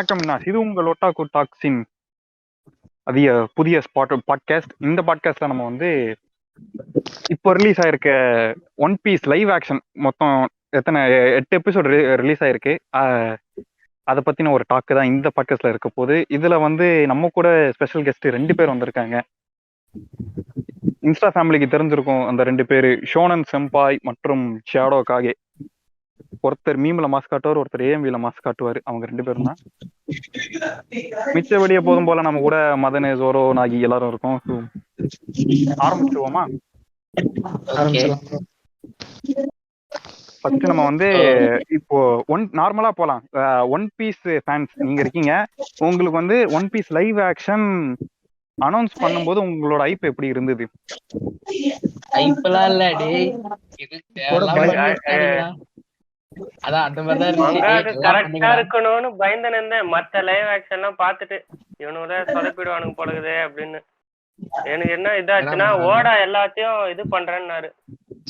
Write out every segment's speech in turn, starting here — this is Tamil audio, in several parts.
வணக்கம்ண்ணா. இது உங்கள் ஒட்டாக்கு டாக்ஸின் புதிய பாட்காஸ்ட். இந்த பாட்காஸ்ட்ல நம்ம வந்து இப்போ ரிலீஸ் ஆயிருக்க ஒன் பீஸ் லைவ் ஆக்ஷன் மொத்தம் எத்தனை 8 எபிசோட் ரிலீஸ் ஆயிருக்கு. அதை பத்தின ஒரு டாக்கு தான் இந்த பாட்காஸ்ட்ல இருக்க போது. இதுல வந்து நம்ம கூட ஸ்பெஷல் கெஸ்ட் 2 பேர் வந்திருக்காங்க. இன்ஸ்டா ஃபேமிலிக்கு தெரிஞ்சிருக்கும் அந்த 2 பேரு, ஷோனன் செம்பாய் மற்றும் ஷேடோ காகே. ஒருத்தர் மீம்ல மாஸ் காட்டுவார், ஒருத்தர் ஏஎம்வில மாஸ் காட்டுவார். அவங்க 2 பேரும் தான். மிச்சபடியே போதும் போல நம்ம கூட மதன், ஜோரோ, நாகி எல்லாரும் இருக்கோம். ஆரம்பிச்சிருவோமா? ஃபர்ஸ்ட் நம்ம வந்து இப்போ நார்மலா போலாம். ஒன் பீஸ் ஃபேன்ஸ் நீங்க இருக்கீங்க, உங்களுக்கு வந்து one piece live action announce பண்ணும்போது உங்களோட ஐப் எப்படி இருந்தது? ஐப்பெல்லாம் இல்ல டேய், இது அதான் அந்த மாதிரி கரெக்டா இருக்கணும்னு பயந்து நின்றேன். மத்த லைவ் ஆக்ஷன் எல்லாம் பாத்துட்டு இவனுங்க சொதப்பிடுவானுங்க போலகுது அப்படின்னு. எனக்கு என்ன இதாச்சுன்னா, ஓடா எல்லாத்தையும் இது பண்றேன்னாரு.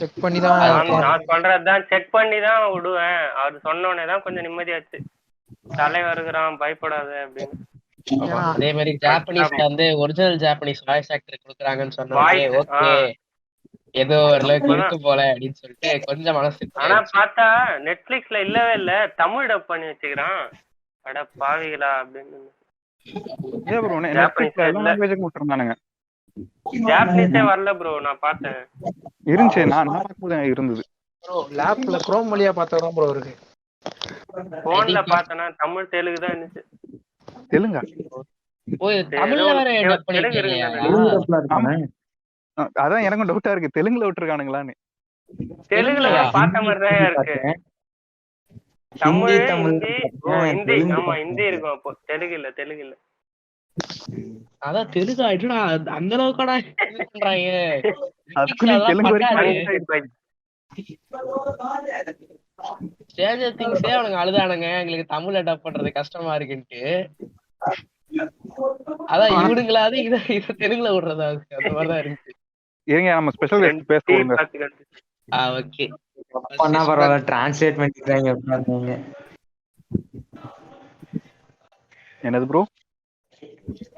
செக் பண்ணி தான் நான் பண்றதுதான் செக் பண்ணி தான் விடுவேன். அவர் சொன்னோடனே தான் கொஞ்சம் நிம்மதியாச்சு. தலைவர் இருக்கிறான், பயப்படாத அப்படின்னு. அதே மாதிரி ஜாப்பனீஸ்ல வந்து ஒரிஜினல் ஜாப்பனீஸ் வாய்ஸ் ஆக்டர் கொடுக்குறாங்கன்னு சொன்னாங்க. ஓகே, ஏதோ ஓரளவுக்கு இருக்கு போல அப்படின்னு சொல்லிட்டு கொஞ்சம் மனசு. ஆனா பார்த்தா நெட்ஃபிளிக்ஸ்ல இல்லவே இல்ல, தமிழ் டப் பண்ணி வச்சுக்கிறான். அட பாவிகளா அப்படின்னு. ஜாப்பனீஸே வரல ப்ரோ, நான் பார்த்தேன். இருந்துச்சு, நான் பார்க்கும்போது இருந்தது. ப்ரோ லேப்ல குரோம் வழியா பார்த்தா ப்ரோ இருக்கு. போன்ல பார்த்தனா தமிழ் தெலுங்கு தான் இருந்துச்சு. தெலுங்கா? ஓ, தமிழ்ல வேற டப் பண்ணிருக்காங்க. அதான் எனக்கும் டவுட்டா இருக்கு, தெலுங்குல விட்டுருக்கானுங்களான்னு. தெலுங்குல பார்த்த மாதிரி தான் இருக்கு. தமிழ், ஹிந்தி. ஆமா, ஹிந்தி இருக்கும். அப்போ தெலுங்கு இல்ல. அதான் தெலுங்கு ஆயிடுடா, அந்த அளவுக்குடா பண்றாங்க. ஸ்ட்ரேஞ்சர் திங்ஸே அவனுங்க அழுதானுங்க, எங்களுக்கு தமிழ்ல டப் பண்றது கஷ்டமா இருக்குன்ட்டு. அதான் இவனுங்களாவது இத தெலுங்குல விடுறதா, அந்த மாதிரிதான் இருந்துச்சு. ஏங்க நம்ம ஸ்பெஷல் கெஸ்ட் பேசுவோம். ஓகே, அப்பனா பரவாயில்ல, டிரான்ஸ்லேட் பண்ணிட்டாங்க. என்னது ப்ரோ?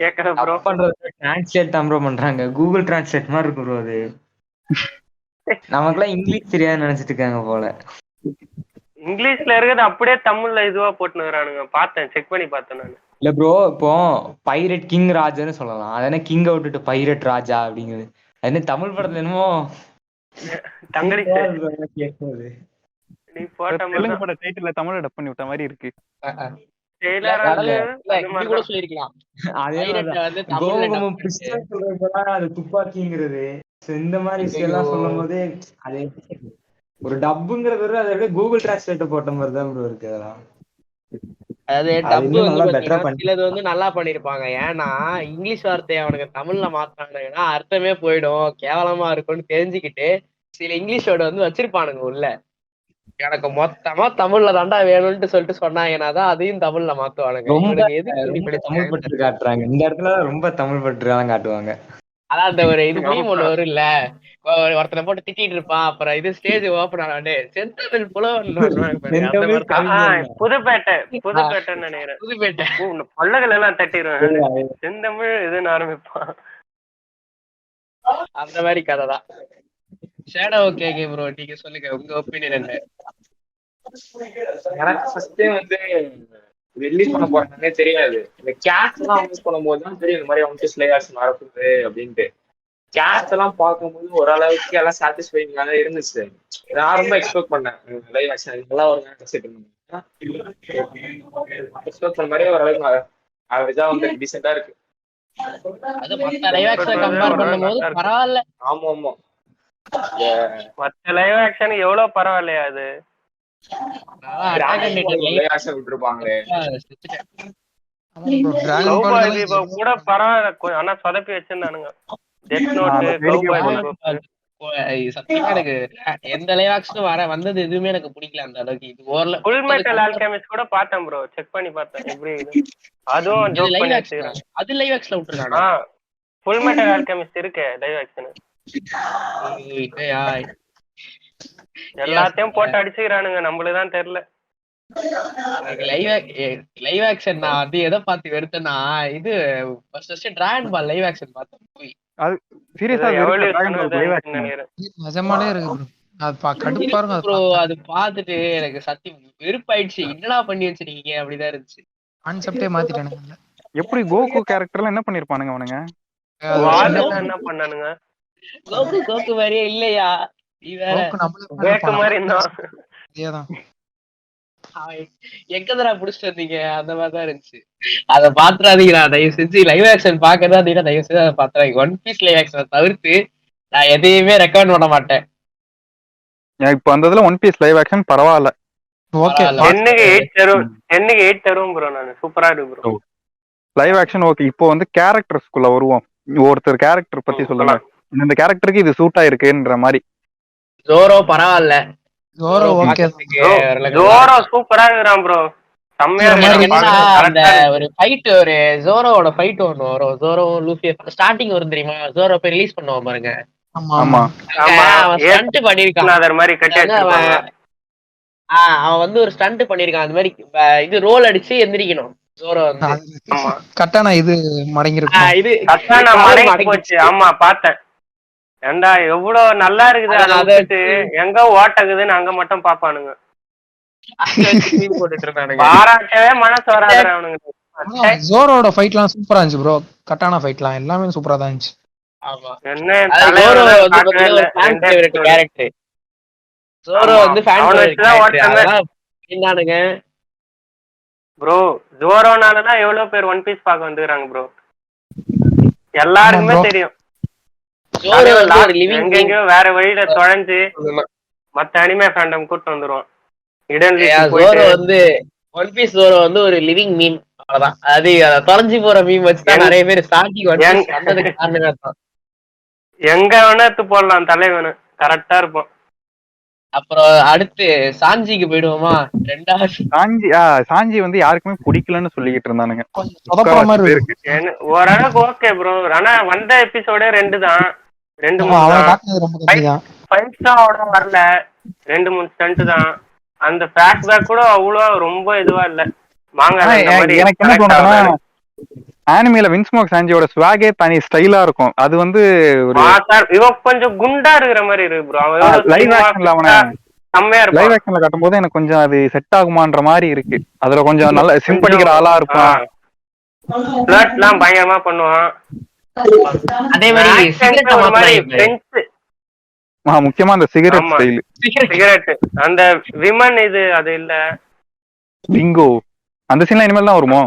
கேக்குற ப்ரோ பண்றது டிரான்ஸ்லேட் தான் ப்ரோ பண்றாங்க. கூகுள் டிரான்ஸ்லேட் மாதிரி இருக்கு ப்ரோ அது. நமக்குலாம் இங்கிலீஷ் தெரியாதுன்னு நினைச்சிட்டு இருக்காங்க போல. இங்கிலீஷ்ல இருக்கிறது அப்படியே தமிழ்ல இதுவா போட்டுனுறானுங்க. பார்த்தேன், செக் பண்ணி பார்த்தேன் நான். இல்ல ப்ரோ, இப்போ பைரட் கிங் ராஜான்னு சொல்லலாம், அதனால கிங் விட்டுட்டு பைரட் ராஜா அப்படிங்குது. அது தமிழ் படத்துல என்னமோ தெலுங்கு பட டைட்டில்ல தமிழ்ல டப் பண்ணி விட்ட மாதிரி இருக்கு. துப்பாக்கிங்கிறது இந்த மாதிரி விஷயம் எல்லாம் சொல்லும் போது அது ஒரு டப்புங்கிறது அதை விட கூகுள் டிரான்ஸ்லேட்டர் போட்ட மாதிரி தான் ப்ரோ இருக்கு. அதெல்லாம் சிலது வந்து நல்லா பண்ணிருப்பாங்க. ஏன்னா இங்கிலீஷ் வார்த்தையை அவனுக்கு தமிழ்ல மாத்தானுங்கன்னா அர்த்தமே போயிடும், கேவலமா இருக்கும்னு தெரிஞ்சுக்கிட்டு சில இங்கிலீஷ் வேர்டு வந்து வச்சிருப்பானுங்க உள்ள. எனக்கு மொத்தமா தமிழ்ல தாண்டா வேணும்னு சொல்லிட்டு சொன்னாங்கன்னாதான் அதையும் தமிழ்ல மாத்துவானுங்க. தமிழ் பற்று காட்டுறாங்க இந்த இடத்துல, ரொம்ப தமிழ் பற்றுதான் காட்டுவாங்க. அதான் அந்த ஒரு இது மீம் ஒண்ணு வரும் இல்ல, ஒருத்தனை போட்டு திட்டிட்டு இருப்பான், அப்புறம் இது ஸ்டேஜ் ஓபன் ஆனாண்டே செந்தமிழ் புதுப்பேட்டைன்னு நினைக்கிறேன். புதுப்பேட்டை பல்லகள் எல்லாம் தட்டிடுவேன், செந்தமிழ் இதுன்னு ஆரம்பிப்பான். அந்த மாதிரி கதை தான். ஷேடோ ஓகே ப்ரோ, நீங்க சொல்லுங்க உங்க ஒப்பீனியன் என்ன? எனக்கு ஃபர்ஸ்டே வந்து ரிலீஸ் பண்ண போறாங்கன்னே தெரியாது. இந்த கேஸ்ட் எல்லாம் யூஸ் பண்ணும்போது தான் தெரியும் இந்த மாதிரி வந்து லைவ் ஆக்ஷன் நடக்குது அப்படின்ட்டு. கேஸ்ட் எல்லாம் பார்க்கும்போது ஓரளவுக்கு எல்லாம் சாட்டிஸ்ஃபைங்கா தான் இருந்துச்சு. நான் ரொம்ப எக்ஸ்பெக்ட் பண்ணேன் லைவ் ஆக்ஷன் நல்லா ஒரு எக்ஸ்பெக்ட் பண்ண மாதிரி ஓரளவுக்கு ஆவரேஜா வந்து டீசெண்டா இருக்கு. அது மத்த லைவ் ஆக்ஷன் கம்பேர் பண்ணும்போது பரவாயில்ல. ஆமா மத்த லைவ் ஆக்ஷன் எவ்வளவு பரவாயில்லையா? அது கூட பரவாயில்ல, ஆனா சொதப்பி வச்சிருந்தானுங்க. சத்தியமா எனக்கு எந்த லைவ் ஆக்ஷனும் வந்தது எதுவுமே எனக்கு பிடிக்கல அந்த அளவுக்கு. இது ஓரளவு ஃபுல் மெட்டல் ஆல்கெமிஸ்ட் கூட பார்த்தேன் ப்ரோ, செக் பண்ணி பார்த்தேன் எப்படி இது. அதுவும் ஜோக் பண்ணி வச்சிருக்காங்க. அது லைவ் ஆக்ஷன்ல விட்டுருக்காங்க. ஃபுல் மெட்டல் ஆல்கெமிஸ்ட் இருக்கு லைவ் ஆக்ஷன். எல்லாத்தையும் போட்டு அடிச்சுக்கிறானுங்க, நம்மளுக்குதான் தெரியல. லைவ் ஆக்ஷன் நான் வந்து எதை பார்த்து வெறுத்தேன்னா இது ஃபர்ஸ்ட் டிராகன் பால் லைவ் ஆக்ஷன் பார்த்தேன் மூவி. அது சீரியஸா டிராகன் பால் லைவ் ஆக்ஷன் நினைக்கிறேன் நிஜமாலே இருக்கு ப்ரோ. அது கடுப்பா இருக்கும் அது ப்ரோ. பார்த்தா. அது பார்த்துட்டு எனக்கு சத்தியம் வெறுப்பாயிடுச்சு. என்னடா பண்ணி வச்சிருக்கீங்க அப்படிதான் இருந்துச்சு. கான்செப்டே மாத்திட்டானுங்க. எப்படி கோகு கேரக்டர்ல என்ன பண்ணிருப்பானுங்க அவனுங்க? வால்ல என்ன பண்ணானுங்க? கோகு மாதிரியே இல்லையா? நீ வேற பேக்க மாதிரி இருந்தான். அதேதான். எங்கதரா புடிச்சிட்டு வந்தீங்க அந்த மாதிரிதான் இருந்துச்சு. அத பாத்துறாதீங்களா தயவு செஞ்சு. லைவ் ஆக்ஷன் பாக்குறதா இருந்தீங்கன்னா தயவு செஞ்சு அதை பாத்துறாங்க. ஒன் பீஸ் லைவ் ஆக்ஷன் தவிர்த்து நான் எதையுமே ரெக்கமெண்ட் பண்ண மாட்டேன். இப்ப அந்த இதுல ஒன் பீஸ் லைவ் ஆக்ஷன் பரவாயில்ல. ஓகே. 10க்கு 8 தருவோம் ப்ரோ. நான் சூப்பரா இருக்கு ப்ரோ லைவ் ஆக்ஷன். ஓகே, இப்போ வந்து கேரக்டர்ஸ்குள்ள வருவோம். ஒருத்தர் கேரக்டர் பத்தி சொல்லுங்க. இந்த கேரக்டருக்கு இது சூட் ஆயிருக்குன்ற மாதிரி. ஜோரோ பரவாயில்ல. ஜோரோ ஓகே. ஜோரோ சூப்பரா இருக்கிறான் ப்ரோ. செம்மையா அந்த ஒரு ஃபைட், ஒரு ஜோரோவோட ஃபைட் ஒன்னு வரும். ஜோரோ லூஃபி ஸ்டார்டிங் வரும் தெரியுமா? ஜோரோ போய் ரிலீஸ் பண்ணுவான் பாருங்க. ஆமா அவன் ஸ்டண்ட் பண்ணிருக்கான். அவன் வந்து ஒரு ஸ்டண்ட் பண்ணிருக்கான். அந்த மாதிரி இது ரோல் அடிச்சு எந்திரிக்கணும். ஜோரோ வந்து கட்டானா இது மடங்கிருக்கும். இது கட்டானா மடங்கி போச்சு. ஆமா பார்த்தேன். ஏண்டா எவ்வளவு நல்லா இருக்குது. அதை எங்க ஓட்டக்குதுன்னு அங்க மட்டும் பாப்பானுங்க. பாராட்டவே மனசு வராது அவனுங்க. ஜோரோட ஃபைட்லாம் சூப்பரா இருந்துச்சு ப்ரோ. கட்டானா ஃபைட்லாம் எல்லாமே சூப்பரா தான் இருந்துச்சு. ஆமா. ஜோரோ வந்து ஃபேன் ஃபேவரட் கேரக்டர். ஜோரோ வந்து ஃபேன் ஃபேவரட் கேரக்டர். என்னங்க ப்ரோ ஜோரோனாலதான் எவ்வளவு பேர் ஒன் பீஸ் பார்க்க வந்துறாங்க ப்ரோ. எல்லாருக்குமே தெரியும். எங்கெங்கயோ வேற வழியில தொலைஞ்சு மத்த அனிமே ஃபேண்டம் கூட்டு வந்துருவான். ஜோரோ வந்து ஒன் பீஸ் ஜோரோ வந்து ஒரு லிவிங் மீம். அவ்வளவுதான். அது தொலைஞ்சு போற மீம் வச்சுதான் நிறைய பேர் ஸ்டார்டிங் வந்ததுக்கு காரணமே தான். எங்க வேணா எடுத்து போடலாம் தலைவனு. கரெக்டா இருப்போம். அப்புறம் அடுத்து சாஞ்சிக்கு போயிடுவோமா? சாஞ்சி வந்து யாருக்குமே பிடிக்கலன்னு சொல்லிக்கிட்டு இருந்தானுங்க. ஓரளவுக்கு ஓகே ப்ரோ. ஆனா வந்த எபிசோட 2 தான். 2-3 வரல. 2-3 ஸ்டண்ட் தான். அந்த ஃபிளாஷ்பேக் கூட அவ்வளவு ரொம்ப இதுவா இல்ல. எனக்கு என்ன தோணுதுன்னா, ஆனிமேல வின்ஸ்மோக் சாஞ்சியோட ஸ்வாகே தனி ஸ்டைலா இருக்கும். அது வந்து கொஞ்சம் குண்டா இருக்கிற மாதிரி இருக்கு ப்ரோ. லைவ் ஆக்ஷன்ல அவனை லைவ் ஆக்ஷன்ல காட்டும்போது எனக்கு கொஞ்சம் அது செட் ஆகுமான்ற மாதிரி இருக்கு. அதுல கொஞ்சம் நல்ல சிம்படிக்கிற ஆளா இருப்பான். பயங்கரமா பண்ணுவான். அதே மாதிரி முக்கியமா அந்த சிகரெட் ஸ்டைல். சிகரெட் அந்த விமன் இது அது இல்ல பிங்கோ அந்த சீன்ல இனிமேல் தான் வருமோ?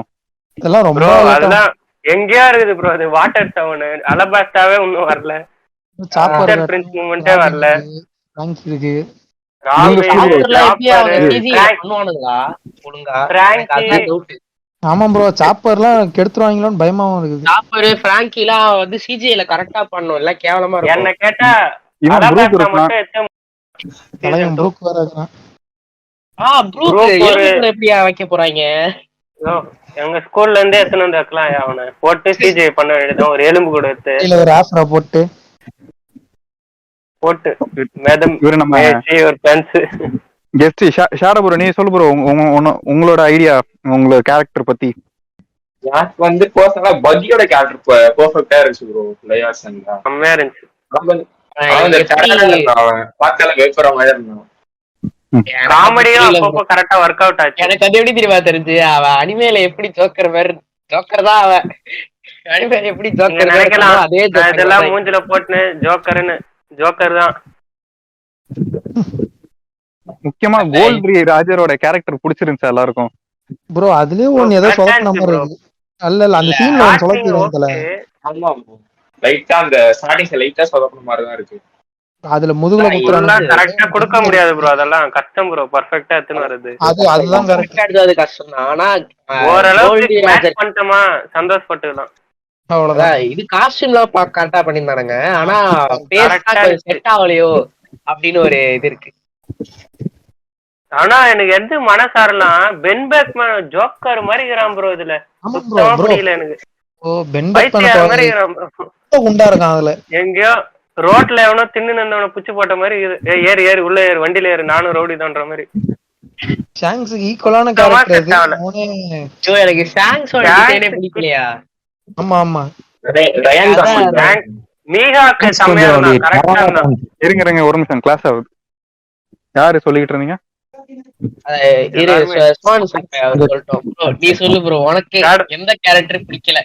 இதெல்லாம் ரொம்ப அதெல்லாம் எங்கேயா இருக்குது ப்ரோ. அது வாட்டர் டவுன் அலபாஸ்டாவே இன்னும் வரல. சாப்பர் பிரின்ஸ் மூமெண்டே வரல. பிராங்க் இருக்கு. ஆமா ப்ரோ சாப்பர்லாம் கெடுத்துருவாங்களோன்னு பயமாவும் இருக்குது. சாப்பர் பிராங்கிலாம் வந்து சிஜில கரெக்டா பண்ணனும். இல்ல கேவலமா இருக்கும். என்ன கேட்டா ப்ரூக் வேற இருக்கான். எப்படியா வைக்க போறாங்க? எங்க ஸ்கூல்ல இருந்தே எத்தனை வந்து வைக்கலாம். அவனை போட்டு சிஜி பண்ண வேண்டியதான். ஒரு எலும்பு கூட எடுத்து ஒரு ஆஃப்ரா போட்டு நீ சொல்லு ப்ரோ. உங்களோட ஐடியா, உங்களோட கேரக்டர் பத்தி. எனக்கு வந்து பர்சனலா பக்கியோட கேரக்டர் பெர்ஃபெக்ட்டா இருந்துச்சு ப்ரோ. லையாசன்ல செம்மையா இருந்துச்சு. எனக்கு அது எப்படி தெரியுமா தெரிஞ்சு? அவன் அனிமேல எப்படி ஜோக்கர் மாதிரி ஜோக்கர் தான். அவன் அனிமேல எப்படி ஜோக்கர் நினைக்கலாம். அதே இதெல்லாம் மூஞ்சில போட்டு ஜோக்கர்னு ஜோக்கர் தான். முக்கியமா கோல்ட்ரி ராஜரோட கேரக்டர் பிடிச்சிருந்துச்சு எல்லாருக்கும் ப்ரோ. அதுலயே ஒன்னு ஏதோ சொதப்பின மாதிரி இருக்கு. அல்ல அந்த சீன்ல ஒன்னு சொதப்பிடுவாங்கல. ஆமா லைட்டா அந்த ஸ்டார்டிங்ல லைட்டா சொதப்பின மாதிரி தான் இருக்கு. அதுல முதுகுல குத்துறாங்க. கரெக்ட்டா கொடுக்க முடியாது ப்ரோ. அதெல்லாம் கஷ்டம் ப்ரோ. பெர்ஃபெக்ட்டா எடுத்து வரது அதுதான் கரெக்ட்டா அது கஷ்டம் தான். ஆனா ஓரளவுக்கு மேட்ச் பண்ணிட்டோமா சந்தோஷப்பட்டுலாம். அவ்வளவுதான். இது காஸ்டியூம்லாம் கரெக்ட்டா பண்ணிருந்தானுங்க. ஆனா பேஸ்டா செட் ஆவலையோ அப்படின்னு ஒரு இது இருக்கு. ஆனா எனக்கு எந்த மனசாரலாம் பென் பேக்மேன் ஜோக்கர் மாதிரி இருக்கிறான் ப்ரோ. இதுல சுத்தமா புரியல எனக்கு. பென் பேக்மேன் மாதிரி இருக்கிறான் ப்ரோ. குண்டா இருக்கான். அதுல எங்கயோ ரோட்ல எவனோ தின்னு நந்தவன புச்சு போட்ட மாதிரி ஏறு ஏறு உள்ள ஏறு வண்டியில ஏறு நானும் ரவுடி தான்ற மாதிரி. ஷாங்ஸுக்கு ஈக்குவலான சுத்தமா கேரக்டர் set அது. ஆகல. அவனே ஐயோ, எனக்கு ஷாங்ஸோட டிசைனே பிடிக்கலையா. ஆமா ஆமா ரயான் அதான் காஸ்லிங் rank. மீகாக்கு செம்மையா கொஞ்சம் இருந்தான், ஒரு கரெக்டா terror-ஆ இருந்தான். தோணுச்சு. இருங்க ஒரு நிமிஷம், கிளாஸ் ஆகுது. யாரு சொல்லிக்கிட்டு இருந்தீங்க? இரு எல்லாருமே. சுவான் சொல்றேன், அவர் சொல்லட்டும். Bro, நீ சொல்லு ப்ரோ, உனக்கு யாரு? எந்த கேரக்டர் பிடிக்கல?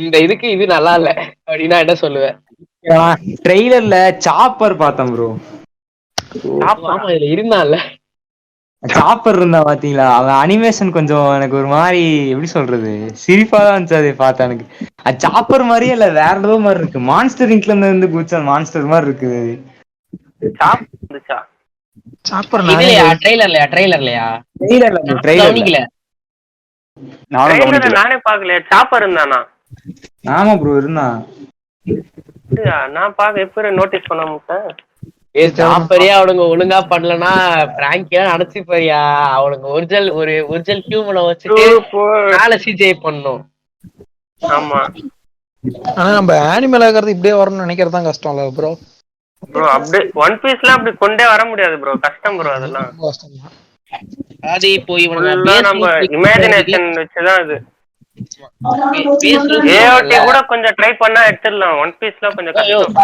இந்த இதுக்கு இது நல்லா இல்ல அப்படின்னா என்ன சொல்லுவேன்? ட்ரெய்லர்ல சாப்பர் பார்த்தேன் ப்ரோ. ஆமா, இதுல இருந்தான்ல. சாப்பர் இருந்தா பாத்தீங்களா? அவன் அனிமேஷன் கொஞ்சம் எனக்கு ஒரு மாதிரி எப்படி சொல்றது, சிரிப்பா தான் இருந்துச்சு அதை பார்த்தா. எனக்கு அது சாப்பர் மாதிரியே இல்ல, வேற ஏதோ மாதிரி இருக்கு. மான்ஸ்டர் இன்க்ல இருந்து குதிச்ச மான்ஸ்டர் மாதிரி இருக்குது. சாப் வந்துச்சா? சாப்பர் இதுலயா ட்ரெய்லர்லயா? ட்ரெய்லர்லயா ட்ரெய்லர்ல கவனிக்கல. நானும் ட்ரெய்லரை கவனிக்கல. நானே பாக்கல. சாப்பர் இருந்தானா? ஆமா ப்ரோ இருந்தான். அப்படியா? நான் பாக்க எப்ப நோட்டீஸ் பண்ண மாட்டேன். சாப்பரே அவனுங்க ஒழுங்கா பண்ணலன்னா பிராங்கியா நினைச்சுப்பறியா? அவனுங்க ஒரிஜினல் ஹியூமனை வச்சுட்டு மேல சிஜே பண்ணும். ஆமா ஆனா நம்ம அனிமல் ஆகிறது இப்படியே வரணும்னு நினைக்கிறது தான் கஷ்டம் இல்ல ப்ரோ. ப்ரோ, அப்படி ஒன் பீஸ்லாம் அப்படி கொண்டே வர முடியாது ப்ரோ, கஷ்டம் ப்ரோ. அதெல்லாம் கஷ்டம் தான். அது இப்போ இவனுங்க நம்ம இமேஜினேஷன் வச்சுதான் இது. ஏஓடி கூட கொஞ்சம் ட்ரை பண்ணா எடுத்துடலாம், ஒன் பீஸ்ல கொஞ்சம் கஷ்டம்.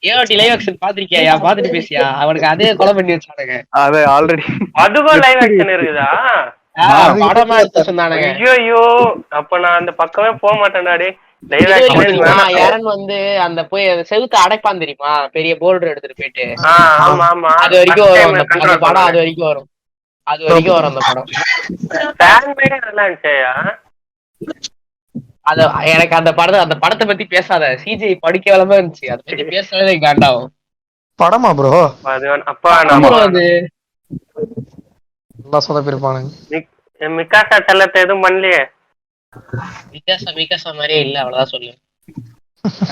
ஏஓடி லைவ் ஆக்ஷன் பாத்திருக்கியா? பாத்துட்டு பேசியா? அவனுக்கு அதே கொலை பண்ணி வச்சானுங்க. அது ஆல்ரெடி அதுவும் லைவ் ஆக்ஷன் இருக்குதா? படமா எடுத்து சொன்னானுங்க. ஐயோ, அப்ப நான் அந்த பக்கமே போக மாட்டேன்டாடே. லைவ் ஆக்ஷன் யாரன் வந்து அந்த போய் செவுத்து அடைப்பான் தெரியுமா, பெரிய போல்டர் எடுத்துட்டு போயிட்டு. ஆமா ஆமா, அது வரைக்கும் வரும் அந்த படம். அது வரைக்கும் வரும் அந்த படம். நல்லா இருந்துச்சா? அத எனக்கு அந்த படத்தை பத்தி பேசாத. சிஜி படிக்க வேலைமா இருந்துச்சு, அதை பத்தி பேசாதே காண்டாவும். படமா ப்ரோ? அது அப்பா நம்ம அது நல்லா சொதப்பிருப்பானுங்க. மிகாசா செல்லத்தை எதுவும் பண்ணலையே. மிகாசா மாதிரியே இல்ல, அவ்வளவுதான் சொல்லு.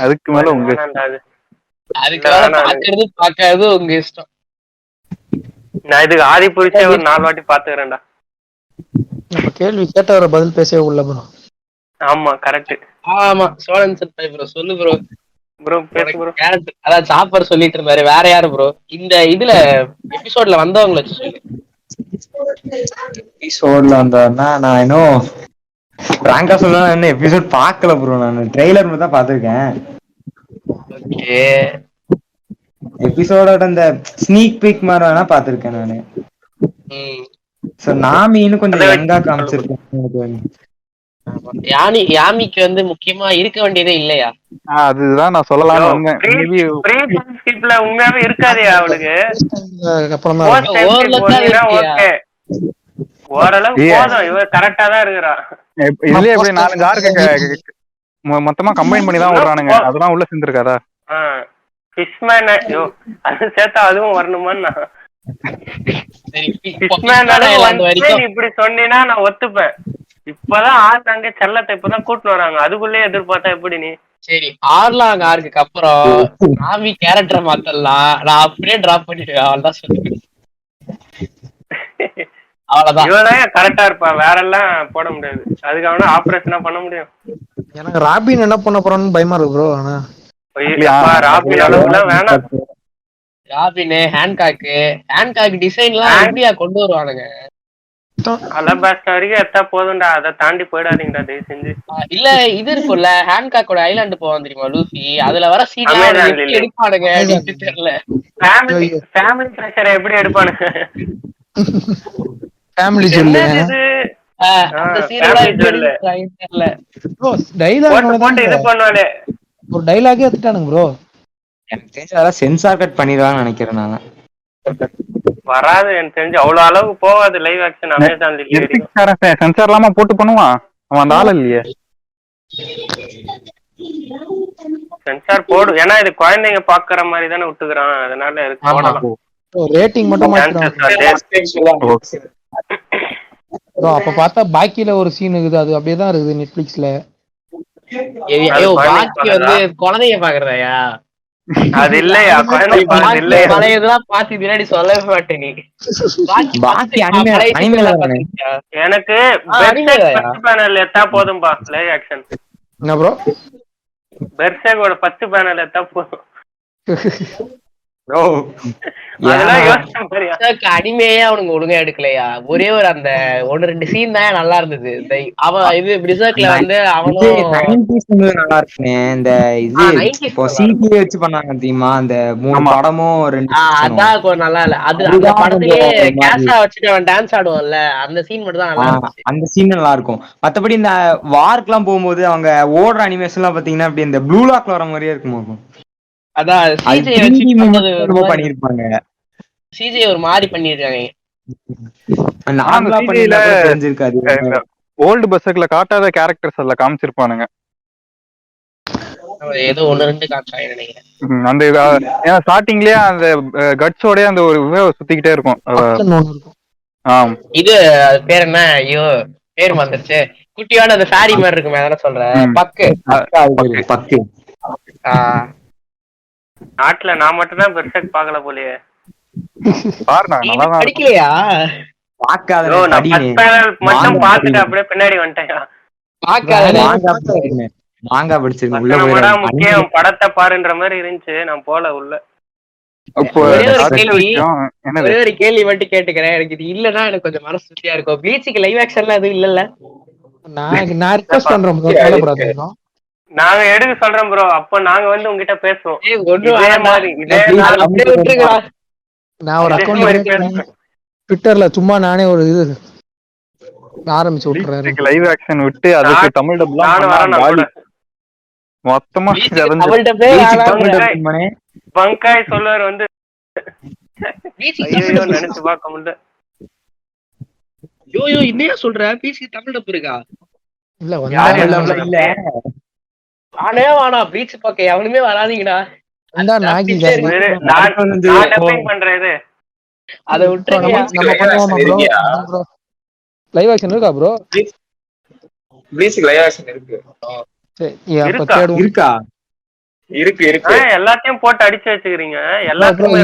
அதுக்கு மேல உங்க அதுக்கு பாக்குறது பாக்காது உங்க இஷ்டம். நான் இதுக்கு ஆதி புரிச்சே ஒரு 4 வாட்டி பாத்துக்கிறேன்டா. நம்ம கேள்வி கேட்டவரை பதில் பேசவே உள்ள ப்ரோ. ஆமா கரெக்ட். ஆமா சோழன் செட் ப்ரோ. சொல்லு ப்ரோ. ப்ரோ பேசு ப்ரோ. அதான் சாப்பர் சொல்லிட்டு இருந்தாரு. வேற யாரு ப்ரோ இந்த இதுல எபிசோட்ல வந்தவங்கள வச்சு சொல்லு. எபிசோட்ல வந்தவனா நான் இன்னும் பிராங்கா சொன்னா என்ன எபிசோட் பார்க்கல ப்ரோ. நான் ட்ரெய்லர் மட்டும் தான் பார்த்திருக்கேன். ஓகே. எபிசோடோட அந்த ஸ்னீக் பீக் மாதிரி வேணா பார்த்திருக்கேன் நானு. சோ நாமின்னு கொஞ்சம் யங்கா காமிச்சிருக்கேன். யாமிக்கு வந்து முக்கியமா இருக்க வேண்டியதே இல்லையா? அதுதான் நான் சொல்லலாம்னு வந்தேன். உண்மையாவே இருக்காதே அவளுக்கு. ஓரளவு போதும், இவ கரெக்டா தான் இருக்கிறா. இதுலயே எப்படி 4 ஆர்க்கு மொத்தமா கம்பைன் பண்ணி தான் விடுறானுங்க. அதெல்லாம் உள்ள சேர்ந்துருக்காதா? ஃபிஷ்மேன் அது சேர்த்தா அதுவும் வரணுமான்னு இப்படி சொன்னீங்கன்னா நான் ஒத்துப்பேன். இப்பதான் ஆறுனாங்க செல்லத்தை இப்பதான் கூட்டிட்டு வராங்க, அதுக்குள்ளே எதிர்பார்த்தா எப்படி நீ? சரி, ஆர்லாங் ஆர்க்கு அப்புறம் நாமி கேரக்டரை மாத்தலாம். நான் அப்படியே டிராப் பண்ணிடுவேன். அவள்தான் சொல்லுவேன். அவ்வளவுதான். இவதான் கரெக்டா இருப்பான், வேற எல்லாம் போட முடியாது. அதுக்கு அவனா ஆபரேஷனா பண்ண முடியும். எனக்கு ராபின் என்ன பண்ண போறான்னு பயமா இருக்கு ப்ரோ. ஆனா ராபின் அளவுலாம் வேணாம். ராபின் ஹேண்ட்காக் டிசைன்லாம் எப்படியா கொண்டு வருவானுங்க? அலபாஸ்டா வரைக்கும் எத்தா போதும்டா, அதை தாண்டி போயிடாதீங்கடா தயவு செஞ்சு. இல்ல இது இருக்கும்ல ஹேண்ட்காக்கோட ஐலாண்டு போவான் தெரியுமா லூஃபி, அதுல வர சீன் எப்படி எடுப்பானுங்க அப்படின்னு தெரியல. ஃபேமிலி பிரஷரை எப்படி எடுப்பானுங்க? ஃபேமிலி சொல்லு. அந்த சீன் தெரியல. டைலாக் போட்டு இது பண்ணுவானே, ஒரு டைலாகே எடுத்துட்டானுங்க ப்ரோ. எனக்கு தெரிஞ்ச அதெல்லாம் சென்சார் கட் பண்ணிடுவான்னு நினைக்கிறேன் நான். வராது எனக்கு தெரிஞ்சு, அவ்வளவு அளவுக்கு போகாது லைவ் ஆக்ஷன். அமேசான்ல சென்சார் இல்லாம போட்டு பண்ணுவான் அவன், அந்த ஆள் இல்லையே. சென்சார் போடு, ஏன்னா இது குழந்தைங்க பாக்குற மாதிரி தானே விட்டுக்கிறான், அதனால ரேட்டிங் மட்டும் அப்ப பார்த்தா பாக்கியில ஒரு சீன் இருக்குது, அது அப்படியே தான் இருக்குது நெட்ஃபிளிக்ஸ்ல. பாக்கி வந்து குழந்தைங்க பாக்குறதாயா? அது இல்லையா? பழையதெல்லாம் பாத்து பின்னாடி சொல்லவே மாட்டேன் நீ. எனக்கு பேனல் எத்தா போதும்பா லைவ் ஆக்ஷன். என்ன ப்ரோ? பெர்சேகோட 10 பேனல் எத்தா போதும். அதெல்லாம் யோசிச்ச மாதிரியா அனிமையே அவனுங்க ஒழுங்கா எடுக்கலையா? ஒரே ஒரு அந்த 1-2 சீன் தான் நல்லா இருந்தது. அவன் இது பிரிசர்க்ல வந்து அவனும் நல்லா இருக்குனே. இந்த இது இப்போ சிஜிஏ வச்சு பண்ணாங்க தெரியுமா, அந்த 3 படமும் 2 அதான் நல்லா இல்ல. அது அந்த படத்திலேயே கேஷா வச்சுட்டு அவன் டான்ஸ் ஆடுவான்ல, அந்த சீன் மட்டும் தான் நல்லா இருந்துச்சு. அந்த சீன் நல்லா இருக்கும். மத்தபடி இந்த வார்க்கு எல்லாம் போகும்போது அவங்க ஓடுற அனிமேஷன் எல்லாம் பாத்தீங்கன்னா அப்படி இந்த ப்ளூ லாக்ல வர மாதிரியே இருக்கும். அதான் சிஜிஏ வச்சு பண்ணிருப்பாங்க. சிஜிஏ ஒரு மாதிரி பண்ணிருக்காங்க. ஓல்டு பஸ்ஸுக்குள்ள காட்டாத கேரக்டர்ஸ் அதுல காமிச்சிருப்பானுங்க. ஏதோ 1-2 காமிச்சாங்க நினைக்கிறேன். அந்த ஏன்னா ஸ்டார்டிங்லயே அந்த கட்ஸோடய அந்த ஒரு சுத்திக்கிட்டே இருக்கும். இது பேர் என்ன? ஐயோ பேர் வந்துருச்சு. குட்டியோட அந்த சாரி மாதிரி இருக்குமே, அதெல்லாம் சொல்றேன். பக்கு. நாட்டுல நான் மட்டும் தான் பெர்ஃபெக்ட் பாக்கல போலயே. படிக்கலையா? மட்டும் பாத்துட்டு அப்படியே பின்னாடி வந்துட்டேன். முக்கியம் படத்தை பாருன்ற மாதிரி இருந்துச்சு. நான் போல உள்ள. ஒரே ஒரு கேள்வி மட்டும் கேட்டுக்கிறேன். எனக்கு இது இல்லன்னா எனக்கு கொஞ்சம் மனசு சுத்தியா இருக்கும். ப்ளீச்சுக்கு லைவ் ஆக்ஷன்லாம் எதுவும் இல்லல்ல? நான் ரிக்வெஸ்ட் பண்றேன் ப்ரோ. நாங்க எடுக்க சொல்றோம் ப்ரோ. அப்ப நாங்க வந்து உங்ககிட்ட பேசுவோம். நான் ஒரு அக்கவுண்ட் ட்விட்டர்ல சும்மா நானே ஒரு இது ஆரம்பிச்சு விட்டுறேன். லைவ் ஆக்ஷன் விட்டு அதுக்கு தமிழ் டப்லாம் மொத்தமா பங்காய் சொல்லுவார் வந்து நினைச்சு பார்க்க முடியல. யோ இன்னையா சொல்ற பிசி தமிழ் டப் இருக்கா? இல்ல நானே வாடா பீச் பக்கம் எவனுமே வராதீங்கடா. பண்றது அதை விட்டு லைவ் ஆக்ஷன் இருக்கா ப்ரோ? லைவ் ஆக்ஷன் இருக்கு. இருக்கு எல்லாத்தையும் போட்டு அடிச்சு வச்சுக்கிறீங்க. எல்லாத்தையும்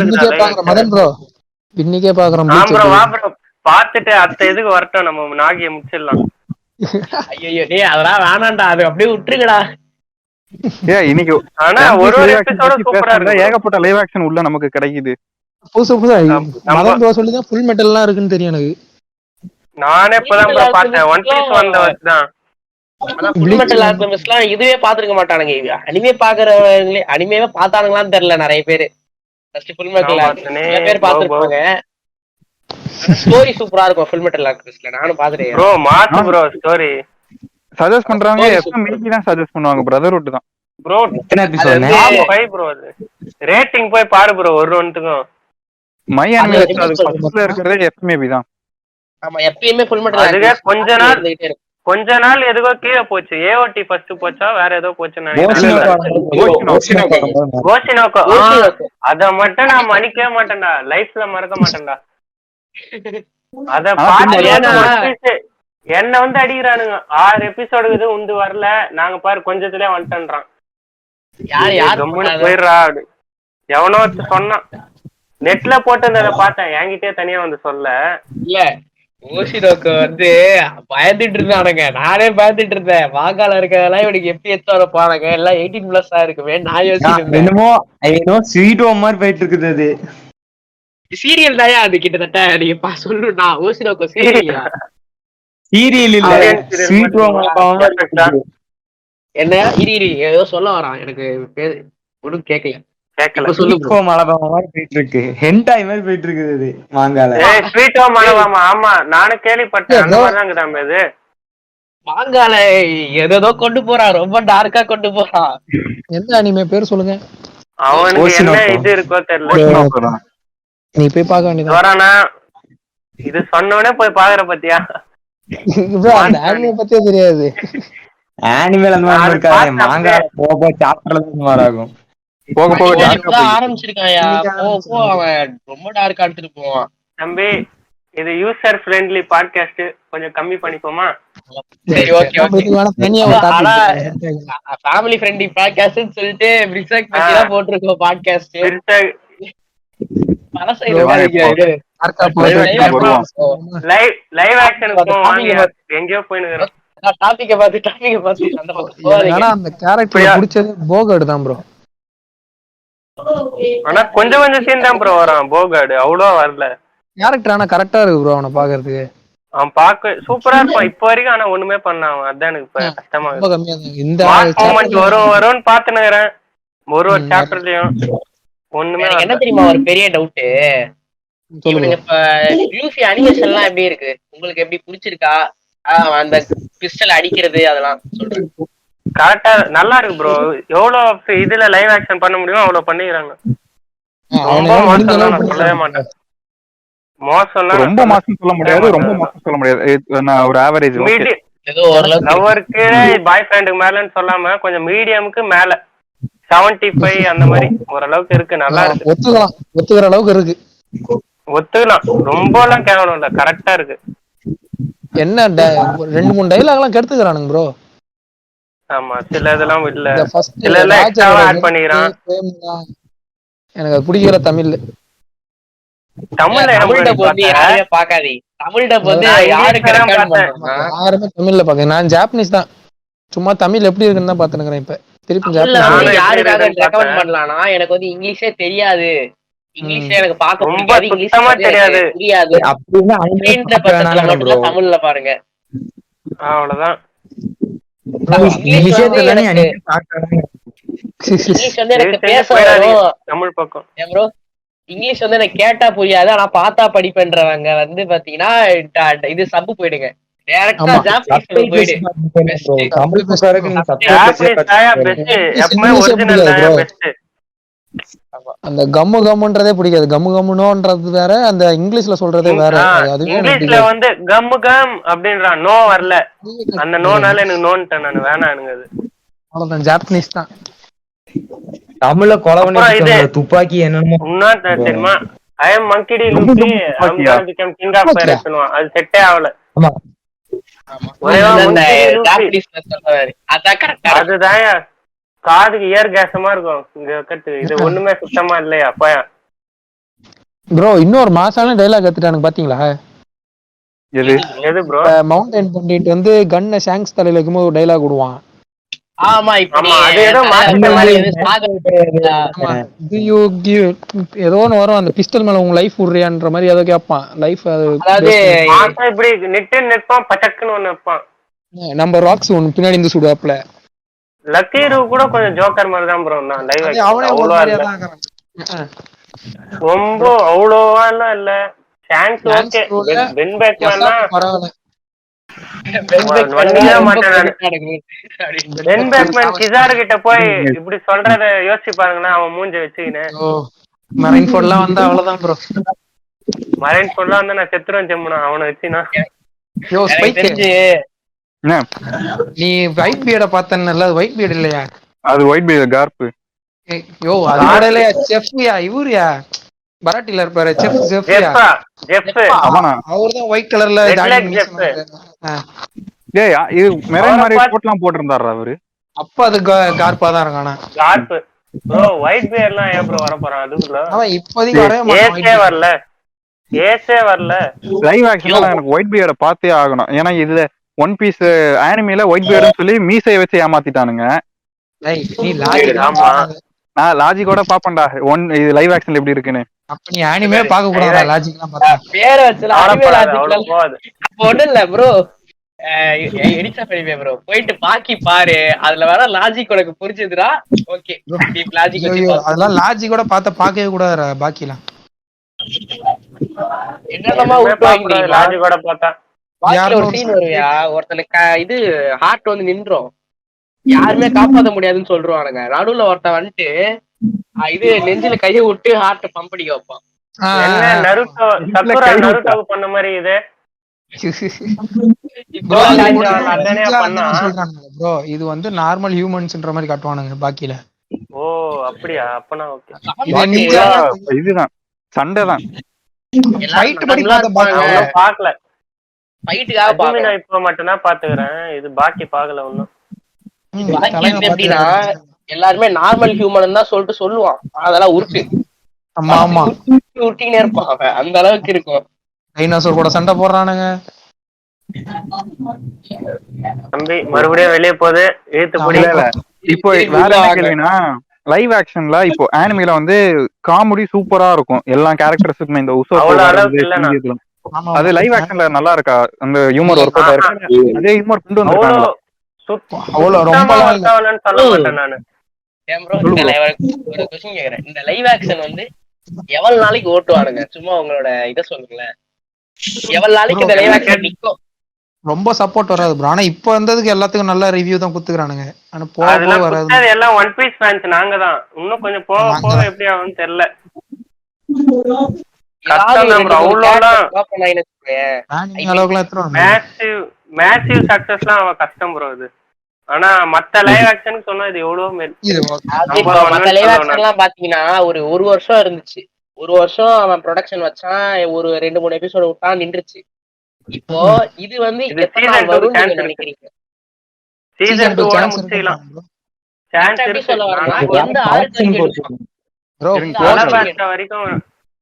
மதன் ப்ரோ இன்னைக்கே பாக்குறோம். பாத்துட்டு அத்த எதுக்கு வரட்டும், நம்ம நாகிய முடிச்சிடலாம். ஐயோ டேய் அதெல்லாம் வேணாம்டா, அது அப்படியே விட்டுருங்கடா. இன்னைக்கு ஆனா ஒரு எபிசோட சூப்பரா இருக்கு. ஏகப்பட்ட லைவ் ஆக்ஷன் உள்ள நமக்கு கிடைக்குது. புதுசு மதன் ப்ரோ சொல்லி தான் ஃபுல் மெட்டல் எல்லாம் இருக்குன்னு தெரியும் எனக்கு. நானே இப்பதான் பார்த்தேன். ஒன் பீஸ் வந்த வச்சுதான். இதுவே பாத்துருக்க மாட்டானுங்க. அனிமே பாக்குறவங்களே அனிமேவே பாத்தானுங்களான்னு தெரியல நிறைய பேரு. பேர் பாத்துருப்பாங்க. ஸ்டோரி சூப்பரா இருக்கும் ஃபுல் மெட்டல் ஆல்கெமிஸ்ட்ல. நானும் பாத்துட்டேன் ப்ரோ. மாத்து ப்ரோ ஸ்டோரி சஜஸ்ட் பண்றாங்க. எஃப்எம்இ தான் சஜஸ்ட் பண்ணுவாங்க. பிரதர்ஹுட் தான் ப்ரோ. ப்ரோ ரேட்டிங் போய் பாரு ப்ரோ. ஒரு ஒன்னுக்கும் மை அனிமே அது ஃபர்ஸ்ட்ல இருக்குறதே எஃப்எம்இ தான். ஆமா எப்பயுமே ஃபுல் மெட்டல். அதுக்கு கொஞ்ச நாள் எதுக்கோ கீழே போச்சு. ஏஓடி ஃபர்ஸ்ட் போச்சா வேற ஏதோ போச்சுன்னு நினைக்கிறேன். அத மட்டும் நான் மன்னிக்கவே மாட்டேன்டா. லைஃப்ல மறக்க மாட்டேன்டா. அத பாத்து என்ன வந்து அடிக்கிறானுங்க. 6 எபிசோடு இது உண்டு வரல. நாங்க பாரு கொஞ்சத்துலயே வந்துட்டோன்றான். போயிடுறா அப்படி எவனோ சொன்னான். நெட்ல போட்டு பார்த்தேன். என்கிட்டயே தனியா வந்து சொல்ல இல்ல. ஓஷிரோக்கு வந்து பயந்துட்டு இருந்தானுங்க. நானே பயந்துட்டு இருந்தேன். வாங்கால இருக்கிறதெல்லாம் இவனுக்கு எப்படி எடுத்து வர போறாங்க. எல்லாம் 18+ இருக்குமே. நான் யோசிச்சிருந்தேன். ஸ்வீட் ஹோம் மாதிரி போயிட்டு இருக்குது. அது சீரியல் தாயா அது கிட்டத்தட்ட. நீங்க சொல்லுண்ணா ஓஷிரோக்கு சீரியல் சீரியல் இல்ல ஸ்வீட் ஹோம். என்ன இரு ஏதோ சொல்ல வரான். எனக்கு பேரு ஒன்னும் கேட்கல. ஆமா நானும் கேள்விப்பட்டேன். மாங்கால ஏதோ கொண்டு போறான். ரொம்ப டார்க்கா கொண்டு போறான். எந்த அனிமே பேர் சொல்லுங்க. அவனுக்கு என்ன இது இருக்கோ தெரியல. நீ போய் பார்க்க வேண்டியது. இது சொன்னோடனே போய் பாக்குற பத்தியா? அனிமே பத்தியே தெரியாது. அனிமேல மாங்கால போக சாப்பிடறது மாதிரி ஆகும். போக போக ஆரம்பிச்சிருக்காயா? அவன் ரொம்ப டார்க்கா எடுத்துட்டு போவான். தம்பி இது யூசர் ஃப்ரெண்ட்லி பாட்காஸ்ட். கொஞ்சம் கம்மி பண்ணிப்போமா? சரி ஓகே ஃபேமிலி ஃப்ரெண்ட்லி பாட்காஸ்ட்னு சொல்லிட்டு பிரிசக் பத்தி தான் போட்டுருக்கோம் பாட்காஸ்ட். லைவ் ஆக்ஷன் எங்கேயோ போயினுக்குறோம். டாபிக்க பார்த்து அந்த கேரக்டர் பிடிச்சது போகட் தான் ப்ரோ. ஆனா கொஞ்சம் கொஞ்சம் சீன் தான் ப்ரோ வரான் போகாடு, அவ்வளோ வரல. கேரக்டர் ஆனா கரெக்டா இருக்கு ப்ரோ அவனை பாக்குறதுக்கு. அவன் பாக்க சூப்பரா இருப்பான் இப்ப வரைக்கும், ஆனா ஒண்ணுமே பண்ணான் அவன். அதான் எனக்கு இப்ப கஷ்டமா ரொம்ப இருக்கு. கம்மியா தான் இந்த மாஸ் மூமெண்ட் chapter ல வரும்னு பாத்துனுக்குறேன் ஒரு சாப்டர்லயும், ஒண்ணுமே எனக்கு என்ன வரல. தெரியுமா ஒரு பெரிய டவுட், சொல்லு இவனுங்க bro. இப்ப லூஃபி அனிமேஷன் எல்லாம் எப்படி இருக்கு உங்களுக்கு, எப்படி பிடிச்சிருக்கா? அந்த பிஸ்டல் அடிக்கிறது அதெல்லாம் சொல்றேன். கரெக்டா நல்லா இருக்கு ப்ரோ. எவ்வளவு இதுல லைவ் ஆக்ஷன் பண்ண முடியுமோ அவ்வளவு பண்ணிக்கிறாங்க. ரொம்ப அவனால முடிஞ்ச மோசம்லாம் அளவு நான் சொல்லவே மாட்டேன். மோசம்லாம் ரொம்ப மாசம் சொல்ல முடியாது, ரொம்ப மாசம் சொல்ல முடியாது. நான் ஒரு ஆவரேஜ் மீடியம் ஏதோ ஓரளவுக்கு லவருக்கு பாய் ஃப்ரெண்டுக்கு மேலன்னு சொல்லாம கொஞ்சம் மீடியமுக்கு மேல 75 அந்த மாதிரி ஓரளவுக்கு இருக்கு, நல்லா இருக்கு. ஒத்துக்கிற அளவுக்கு இருக்கு. ஒத்துக்கலாம், ரொம்ப எல்லாம் கேவலம் இல்ல, கரெக்டா இருக்கு. என்ன 2-3 டைலாக் எல்லாம் கெடுத்துக்கிறானுங்க ப்ரோ. ஆமா சில இதெல்லாம் இல்ல, இந்த ஃபர்ஸ்ட் சில எல்லாம் எக்ஸ்ட்ராவா ஆட் பண்ணிக்கிறான். எனக்கு அது பிடிக்கிற தமிழ். தமிழ்ல தமிழ் டப் வந்து யாருமே பாக்காதீ, தமிழ் டப் வந்து யாருக்கு ரெக்கார்ட் பண்றாங்க? யாருமே தமிழ்ல பாக்க. நான் ஜாப்பனீஸ் தான், சும்மா தமிழ் எப்படி இருக்குன்னு தான் பாத்துக்கிறேன். இப்ப திருப்பி தமிழ்ல யாருக்காக ரெக்கமெண்ட் பண்ணலாம்னா, எனக்கு வந்து இங்கிலீஷே தெரியாது, இங்கிலீஷ் எனக்கு பார்க்க ரொம்ப பிடிக்காது, சுத்தமா தெரியாது, புரியாது அப்படின்ற பட்சத்துல மட்டும்தான் தமிழ்ல பாருங்க. அவ்வளவுதான். இங்கிலீஷ் வந்து எனக்கு பேச வரும் தமிழ் பக்கம். ப்ரோ, இங்கிலீஷ் வந்து எனக்கு கேட்டா புரியாது, ஆனா பார்த்தா படிப்பேன்றவங்க வந்து பாத்தீங்கன்னா இது சப்பு போயிடுங்க, டைரக்டா ஜாப்பனீஸ் போயிடு. அந்த கம்மு கம்முன்றதே பிடிக்காது. கம்மு கம்முனோன்றது வேற, அந்த இங்கிலீஷ்ல சொல்றதே வேற. இங்கிலீஷ்ல வந்து கம்மு கம் அப்படின்றா, நோ வரல, அந்த நோனால எனக்கு நோன்ட்டேன் நான், வேணானுங்க அது. அவ்வளவுதான், ஜாப்பனீஸ் தான். தமிழ்ல கொலை துப்பாக்கி என்னமோ தெரியுமா, I am Monkey D Luffy I am become king of pirates சொல்லுவான், அது செட்டே ஆகல. அதுதான் காதுக்கு இயர் கேசமா இருக்கும் இங்க கட்டு, இது ஒண்ணுமே சுத்தமா இல்லையா அப்பயா ப்ரோ. இன்னொரு மாசான டைலாக் கத்துட்டானுங்க பாத்தீங்களா? எது ப்ரோ? மவுண்டன் பண்டிட் வந்து கன்ன ஷாங்க்ஸ் தலையில இருக்கும்போது ஒரு டைலாக் விடுவான். ஆமா இப்ப அது ஏதோ மாத்திட்ட மாதிரி ஏதோ ஒன்று வரும், அந்த பிஸ்டல் மேல உங்க லைஃப் விடுறியான்ற மாதிரி ஏதோ கேட்பான். லைஃப் அதாவது இப்படி நெட்டு நிற்பான், பச்சக்குன்னு ஒண்ணு வைப்பான். நம்ம ராக்ஸ் ஒண்ணு பின்னாடி இருந்து சுடுவாப்ல. லக்கீரு கூட கொஞ்சம் ஜோக்கர் மாதிரி தான் ப்ரோ நான் லைவ் ரொம்ப அவ்வளோவா எல்லாம் இல்ல. ஷாங்க்ஸ் ஓகே, பென் பேக்மேன்னா பென் பேக்மேன் கிசாரு கிட்ட போய் இப்படி சொல்றத யோசிச்சு பாருங்கன்னா, அவன் மூஞ்ச வச்சுக்கின்னு மரைன் ஃபோர்ட்லாம் வந்தா அவ்வளவுதான் ப்ரோ. மரைன் ஃபோர்ட்லாம் வந்து நான் செத்துருவேன் ஜெம்முனா அவனை வச்சுனா. நீ ஒயிட் பியர்ட பார்த்தேன்ல, அது ஒயிட் பியர்ட் இல்லையா? அது ஒயிட் பியர்ட் கார்ப். யோ அதோட இல்லையா, செஃப்யா இவர்யா பராட்டில இருப்பாரு, செஃப் செஃப்யா அவர்தான் ஒயிட் கலர்ல ஏய் இது மெரைன் மாதிரி கோட்லாம் போட்டுருந்தாரு அவரு. அப்ப அது கார்ப்பா தான் இருக்கானா? கார்ப் ப்ரோ, ஒயிட் பியர்ட்லாம் ஏன் ப்ரோ வர போறான் அதுக்குள்ள? அவன் இப்போதைக்கு வரவே மாட்டான். ஏசே வரல லைவ் ஆக்ஷன்ல எனக்கு ஒயிட் பியர்ட பார்த்தே ஆகணும். ஏன்னா இதுல ஒன் பீஸ் ஆனிமேல ஒயிட் பியர்ட்னு சொல்லி மீசையை வச்சு ஏமாத்திட்டானுங்க. நான் லாஜிக்கோட பாப்பேன்டா இது லைவ் ஆக்ஷன்ல எப்படி இருக்குன்னு. அப்ப நீ அனிமே பார்க்க கூடாதா? லாஜிக்லாம் பார்த்தா பேரை வச்சல அனிமே லாஜிக்லாம் அப்ப ஒண்ணு இல்ல ப்ரோ. எடிட்டா பெரிய ப்ரோ போயிட்டு பாக்கி பாரு, அதுல வர லாஜிக் உனக்கு புரிஞ்சதுடா. ஓகே லாஜிக் அதெல்லாம் லாஜிக்கோட பார்க்கவே கூடாதுடா. பாக்கிலாம் என்னமா ஊட்டுவாங்க லாஜிக்கோட பார்த்தா. பாக்கில ஒரு சீன் வருவியா, ஒருத்தனுக்கு இது ஹார்ட் வந்து நின்றோம், யாருமே காப்பாற்ற முடியாதுன்னு சொல்றானுங்க. நடுவுல ஒருத்தன் வந்துட்டு இது நெஞ்சில கையை விட்டு ஹார்ட் பம்ப் அடிக்க வைப்பான். நருட்டோ பண்ண மாதிரி இது. ப்ரோ இது வந்து நார்மல் ஹியூமன்ஸ்ன்ற மாதிரி காட்டுவானுங்க பாக்கில. ஓ அப்படியா? அப்பனா ஓகே. இதுதான் சண்டை தான். ஃபைட் படி பார்க்கல, ஃபைட்டுக்காக பாக்குறேன். இப்ப மட்டும் தான் பாத்துக்கிறேன், இது பாக்கி பார்க்கல ஒண்ணும். எப்படின்னா எல்லாருமே நார்மல் ஹியூமன் தான் சொல்லிட்டு சொல்லுவான், அதெல்லாம் உருட்டு. ஆமா ஆமா உருட்டினே இருப்பான் அவன், அந்த அளவுக்கு இருக்கும். டைனோசர் கூட சண்டை போடுறானுங்க. தம்பி மறுபடியும் வெளியே போகுது, இழுத்து முடியல. இப்போ வேற என்ன கேள்வினா, லைவ் ஆக்ஷன்ல இப்போ ஆனிமேல வந்து காமெடி சூப்பரா இருக்கும், எல்லா கேரக்டர்ஸுக்குமே. இந்த அவ்வளவு அளவுக்கு உசோப்பு இல்லண்ணா. ஆமா அது லைவ் ஆக்ஷன்ல நல்லா இருக்கா? அந்த ஹியூமர் ஒர்க் அவுட் ஆயிருக்கு, அதே ஹியூமர் கொண்டு அவ்வளோ வந்திருக்காங்களா? அவ்வளவு சுத்தமா ரொம்பலாம் ஒர்க் ஆகலன்னு சொல்ல மாட்டேன் நானு. ஏன் bro, சொல்லு bro. ஒரு கொஸ்டின் கேக்குறேன். இந்த லைவ் ஆக்ஷன் வந்து எவ்வளவு நாளைக்கு ஓட்டுவானுங்க? சும்மா உங்களோட இதை சொல்லுங்களேன். எவ்வளவு நாளைக்கு இந்த லைவ் ஆக்ஷன் நிக்கும்? ரொம்ப சப்போர்ட் வராது ப்ரோ. ஆனா இப்ப வந்ததுக்கு எல்லாத்துக்கும் நல்ல ரிவ்யூ தான் குடுத்துக்கிறானுங்க. ஆனா போக போக அதெல்லாம் வராது. குத்தது எல்லாம் ஒன் பீஸ் ஃபேன்ஸ் நாங்க தான். இன்னும் கொஞ்சம் போக போக எப்படி ஆகும்னு தெரியல. கஷ்டம் தான் bro. அவ்வளோலாம் மேசிவ் சக்சஸ்லாம் அவன் கஷ்டம் ப்ரோ இது. ஆனா மத்த லைவ் ஆக்ஷன் சொன்னா இது எவ்வளவு மேல். மத்த லைவ் ஆக்ஷன் எல்லாம் பாத்தீங்கன்னா ஒரு வருஷம் இருந்துச்சு. ஒரு வருஷம் அவன் ப்ரொடக்ஷன் வச்சான், ஒரு 2-3 எபிசோடு விட்டா நின்றுச்சு. இப்போ இது வந்து எத்தனை நாள் வரும்னு நீங்க நினைக்கிறீங்க? சீசன் 2 ஓட முடிச்சிடலாம். சான்ஸ் எப்படி இருக்கு. சொல்ல வரேன்னா, எந்த ஆர்க் வரைக்கும்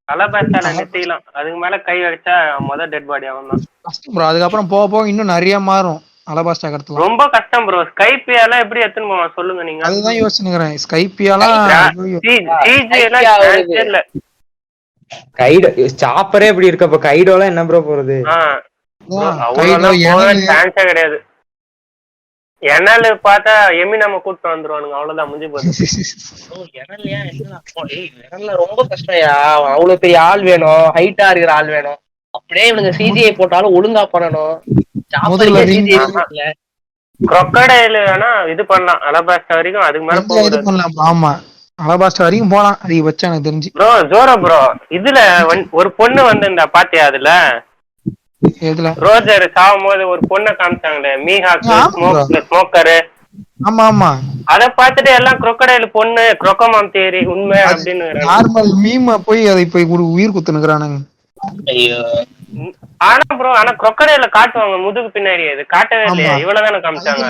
அலபாஸ்டால நிறுத்திக்கலாம். அதுக்கு மேல கை அடிச்சா முதல் டெட் பாடி அவன் தான். கஷ்டம் ப்ரோ. அதுக்கப்புறம் போக போக இன்னும் நிறைய மாறும். அலபாஸ்டா கடத்தலாம் ரொம்ப கஷ்டம் ப்ரோ. ஸ்கைப்பியால எப்படி எத்தனை போவான் சொல்லுங்க நீங்க. அதுதான் யோசிச்சுக்கிறேன். ஸ்கைப்பியாலாம் இல்ல கைடோ சாப்பரே இப்படி இருக்க, அப்ப கைடோலாம் என்ன ப்ரோ போறது? சான்ஸே கிடையாது. என்னால பார்த்தா நம்ம கூட்டு வந்துருவானுங்க, அவ்வளவுதான் முடிஞ்சு போகுது. ரொம்ப கஷ்டம்யா. அவ்வளவு பெரிய ஆள் வேணும், ஹைட்டா இருக்கிற ஆள் வேணும். அப்படியே இவனுங்க சிஜிஐ போட்டாலும் ஒழுங்கா பண்ணணும். crocodile வேணா இது பண்ணலாம் அலபாஸ்டா வரைக்கும், அதுக்கு மேல இது பண்ணலாம். ஆமா, அலபாஸ்டா வரைக்கும் போலாம் அதிகபட்சம் எனக்கு தெரிஞ்சு. ப்ரோ ஜோரோ ப்ரோ, இதுல ஒரு பொண்ணு வந்து இந்த பாத்தியா? அதுல ரோஜர் சாவும் போது ஒரு பொண்ணை காமிச்சாங்களே, மீஹாக்கு ஸ்மோக்கரு. ஆமா ஆமா, அத பாத்துட்டு எல்லாம் crocodile பொண்ணு, crocomom தியரி உண்மை அப்படின்னு நார்மல் மீம் போய் அதை போய் உயிர் குத்துனுக்குறானுங்க. ஐயோ. ஆனா ப்ரோ, ஆனா crocodile காட்டுவாங்க முதுகு பின்னாடி, இது காட்டவே இல்லையா? இவ்வளவுதானே காமிச்சாங்க.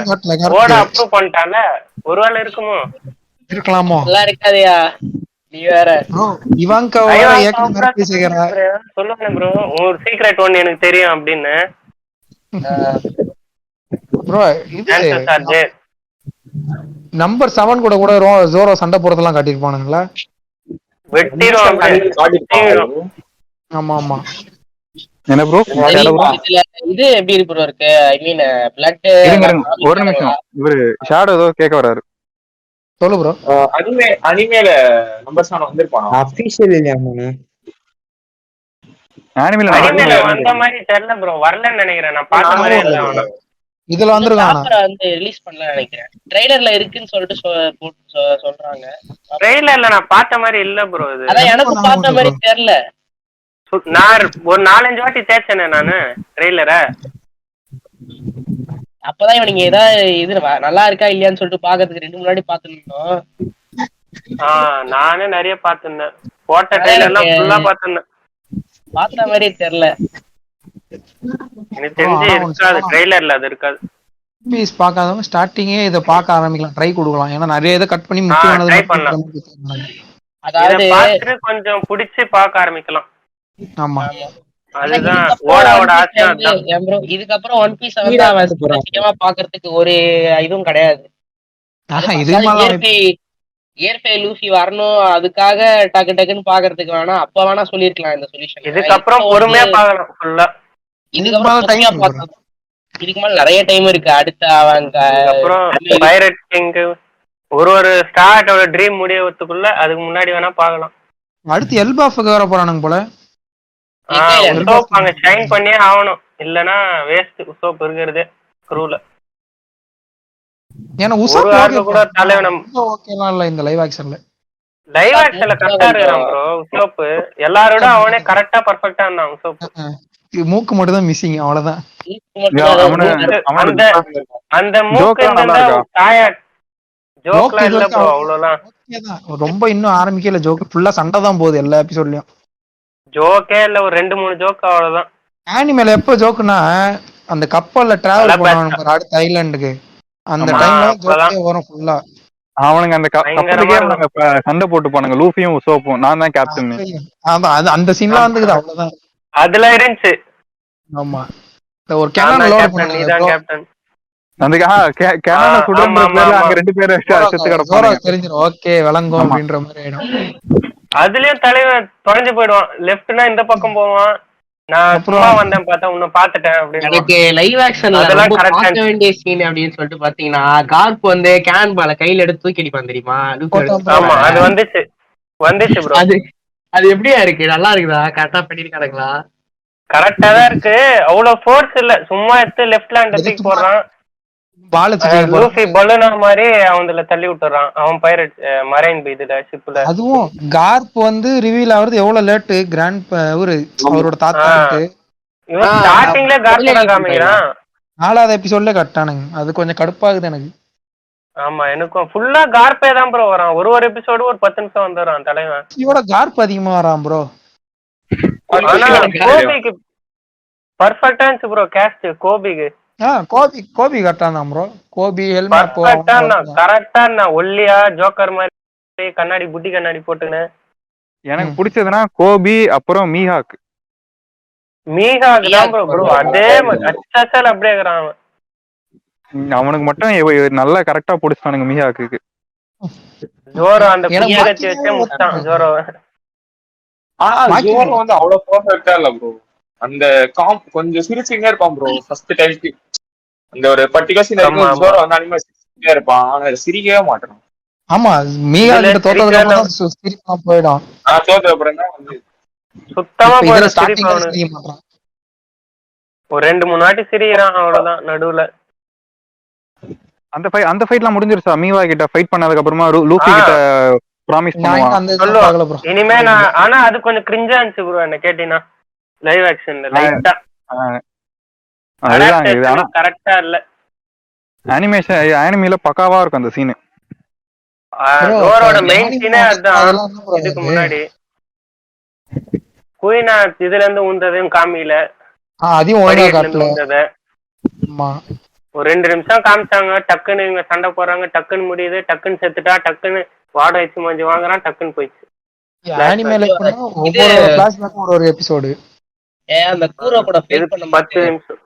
ஓட அப்ரூவ் பண்ணிட்டால, ஒருவேளை இருக்குமோ? இருக்கலாமோ? நல்லா இருக்காதயா நீ வேற. இவாங்கா சொல்லுங்க ப்ரோ, ஒரு சீக்ரெட் ஒன்னு எனக்கு தெரியும் அப்படின்னு. ப்ரோ இது நம்பர் 7 கூட கூட ஜோரோ சண்டை போறதெல்லாம் காட்டியிருப்பானுங்களா? வெட்டிரும். ஆமா ஆமா. என்ன ப்ரோ இது எப்படி ப்ரோ இருக்கு? ஐ மீன் பிளட். ஒரு நிமிஷம், இவரு ஷேடோ ஏதோ கேட்க வராரு. சொல்லு ப்ரோ. அனிமேல நம்பர் 7 வந்திருப்பானா? அபிஷியல் இல்லையா மூணு? அனிமேல வந்த மாதிரி தெரியல ப்ரோ, வரலன்னு நினைக்கிறேன். நான் பார்த்த மாதிரி இல்ல. இதுல வந்திருக்கானா? வந்து ரிலீஸ் பண்ணல நினைக்கிறேன். ட்ரைலர்ல இருக்குன்னு சொல்லிட்டு சொல்றாங்க. ட்ரைலர்ல நான் பார்த்த மாதிரி இல்ல ப்ரோ. இது அதான் எனக்கு பார்த்த மாதிரி தெரியல. நான் ஒரு 4-5 வாட்டி தேய்ச்சேனே நானு ட்ரெய்லர. அப்பதான் இவனுங்க ஏதாவது இது நல்லா இருக்கா இல்லையான்னு சொல்லிட்டு பாக்கிறதுக்கு 2 முன்னாடி பாத்துருந்தோம். நானே நிறைய பாத்துருந்தேன், போட்ட ட்ரெய்லர்லாம் ஃபுல்லா பாத்துருந்தேன். பார்த்த மாதிரி தெரியல. எனக்கு தெரிஞ்சு இருக்காது ட்ரெய்லர்ல, அது இருக்காது. பீஸ் பார்க்காதவங்க ஸ்டார்டிங்கே இத பார்க்க ஆரம்பிக்கலாம், ட்ரை கொடுக்கலாம். ஏன்னா நிறைய இதை கட் பண்ணி முக்கியமானது ட்ரை பண்ணலாம். அதாவது பார்த்துட்டு கொஞ்சம் பிடிச்சி பார்க்க ஆரம்பிக்கலாம். ஆமா, அதுதான் ஓட ஆசை. இதுக்கப்புறம் ஒன் பீஸ் வந்து பாக்குறதுக்கு ஒரு இதுவும் கிடையாது. இயற்கை லூசி வரணும், அதுக்காக டக்கு டக்குன்னு பாக்குறதுக்கு வேணா அப்ப வேணா சொல்லிருக்கலாம் இந்த சொல்யூஷன். இதுக்கப்புறம் பொறுமையா பாக்கலாம் ஃபுல்லா. இதுக்கு மேல நிறைய டைம் இருக்கு. அடுத்த அவங்க பைரட் கிங் ஒரு ஸ்டார்ட்டோட ட்ரீம் முடியறதுக்குள்ள அதுக்கு முன்னாடி வேணா பாக்கலாம். அடுத்து எல்பாஃப்க்கு வர போறானுங்க போல. உசோப் அங்க ஷைன் பண்ணியே ஆகணும், இல்லனா வேஸ்ட் உசோப் இருக்கிறது க்ரூல. ஏன்னா உசோப் கூட தலைவனம் ஓகேலாம் இல்ல இந்த லைவ் ஆக்ஷன்ல. லைவ் ஆக்ஷன்ல கரெக்ட்டா இருக்கான் ப்ரோ உசோப். எல்லாரோட அவனே கரெக்ட்டா பெர்ஃபெக்ட்டா இருந்தான் உசோப். மூக்கு மட்டும் தான் மிஸ்ஸிங், அவ்வளவுதான். அந்த மூக்கு இருந்தா காயா ஜோக்ல இல்ல ப்ரோ, அவ்வளவுதான். ரொம்ப இன்னும் ஆரம்பிக்கல ஜோக், ஃபுல்லா சண்டை தான் போகுது எல்லா எபிசோட்லயும். ஜோக்கே இல்ல, ஒரு 2-3 ஜோக் அவ்வளவுதான். ஆனிமேல எப்ப ஜோக்குனா அந்த கப்பல்ல டிராவல் பண்ணுவாங்க அடுத்த ஐலாண்டுக்கு, அந்த டைம்ல ஜோக்கே வரும் ஃபுல்லா. அவனுங்க அந்த கப்பலுக்கே சண்டை போட்டு போனாங்க, லூஃபியும் உசோப்பும். நான் தான் கேப்டன். அந்த சீன்லாம் வந்துக்குது, அவ்வளவுதான். அதுல இருந்துச்சு. ஆமா, ஒரு கேனன் லோட் பண்ணாங்க. நீ தான் கேப்டன். அந்த கேனன சுடுன்ற பேர்ல அங்க 2 பேர் செத்து கிடப்பாங்க. தெரிஞ்சிரும் ஓகே விளங்கும் அப்படின்ற மாதிரி ஆயிடும். அதுலயும் தலைவன் தொலைஞ்சு போயிடுவான். லெஃப்ட்னா இந்த பக்கம் போவான், நான் சும்மா வந்தேன் பார்த்தா உன்னை பாத்துட்டேன் அப்படின்னு. எனக்கு லைவ் ஆக்ஷன்ல அதெல்லாம் பார்க்க வேண்டிய சீன் அப்படின்னு சொல்லிட்டு பாத்தீங்கன்னா, கார்ப் வந்து கேன் பால கையில எடுத்து தூக்கி அடிப்பான் தெரியுமா? ஆமா அது வந்துச்சு ப்ரோ. அது எப்படியா இருக்கு? நல்லா இருக்குதா? கரெக்டா பண்ணிருக்கானுங்களா? கரெக்டா தான் இருக்கு. அவ்வளவு ஃபோர்ஸ் இல்ல, சும்மா எடுத்து லெஃப்ட்ல அந்த தூக்கி போடுறான். லூஃபி பலூனா மாதிரி அவன்ல தள்ளி விட்டுறான். அவன் பைரட் மரைன் இதுல ஷிப்ல. அதுவும் கார்ப் வந்து ரிவீல் ஆகுறது எவ்வளவு லேட். கிராண்ட் அவரோட தாத்தாக்கு இவன் ஸ்டார்டிங்ல கார்ப் தான் காமிக்கிறான். 4வது எபிசோட்ல கட்டானுங்க. அது கொஞ்சம் கடுப்பாகுது எனக்கு. ஆமா எனக்கும் ஃபுல்லா கார்பே தான் ப்ரோ வரான். ஒரு எபிசோடு ஒரு 10 நிமிஷம் வந்துறான் தலைவன். இவரோட கார்ப் அதிகமா வரான் ப்ரோ. ஆனா கோபிக்கு பர்ஃபெக்ட்டா இருந்துச்சு ப்ரோ காஸ்ட். கோபிக்கு கோபி கரெக்டானா ப்ரோ. கோபி ஹெல்மெட் கரெக்டா நான் ஒல்லியா ஜோக்கர் மாதிரி கண்ணாடி புட்டி கண்ணாடி போட்டுன்னு. எனக்கு பிடிச்சதுன்னா கோபி அப்புறம் மீஹாக் தான் ப்ரோ. அதே அச்சாச்சால அப்படியே இருக்கிறான் அவன். அவனுக்கு மட்டும் நல்லா கரெக்டா பிடிச்சானுங்க மீஹாக்கு. ஜோரோ அந்த புயகத்தி வச்சே முட்டான் ஜோரோ. ஜோரோ வந்து அவ்வளவு பெர்ஃபெக்ட்டா இல்ல ப்ரோ. அந்த கொஞ்சம் சிரிச்சுட்டே இருப்பான் ப்ரோ ஃபர்ஸ்ட் டைம்க்கு. அந்த ஒரு பர்టిక్యులர் சீன் இருக்கும் ஜோரோ வந்து அனிமே சிரிச்சுட்டே இருப்பான். ஆனா சிரிக்கவே மாட்டான். ஆமா மீஹாக் கிட்ட தோத்ததுக்கு அப்புறம் சிரிப்பா போய்டும். தோத்ததுக்கு அப்புறம் தான் வந்து சுத்தமா போற ஸ்டார்டிங்ல சிரிக்க மாட்டான். ஒரு 2-3 வாட்டி சிரிக்கிறான் அவ்வளவுதான் நடுவுல. அந்த ஃபைட்லாம் முடிஞ்சிருச்சா? மீவா கிட்ட ஃபைட் பண்ணதுக்கு அப்புறமா லூஃபி கிட்ட ப்ராமிஸ் பண்ணுவான் இனிமே நான். ஆனா அது கொஞ்சம் கிரிஞ்சா இருந்துச்சு ப்ரோ என்ன கேட்டினா. லைவ் ஆக்ஷன்ல லைட்டா அதுதான் கரெக்ட்டா இல்ல. அனிமேல பக்காவா இருக்கும் அந்த சீன். ஜோரோட மெயின் சீனே அதான். இதுக்கு முன்னாடி குயினா இதுல இருந்து ஊந்ததையும் காமியில அதையும் ஒரு 2 நிமிஷம் காமிச்சாங்க. டக்குன்னு இவங்க சண்டை போடுறாங்க, டக்குன்னு முடியுது, டக்குன்னு செத்துட்டா, டக்குன்னு வாட வச்சு மஞ்சு வாங்குறான், டக்குன்னு போயிடுச்சு. ஒரு எபிசோடு அந்த கூரை கூட ஃபைட் பண்ண 10 நிமிஷம்.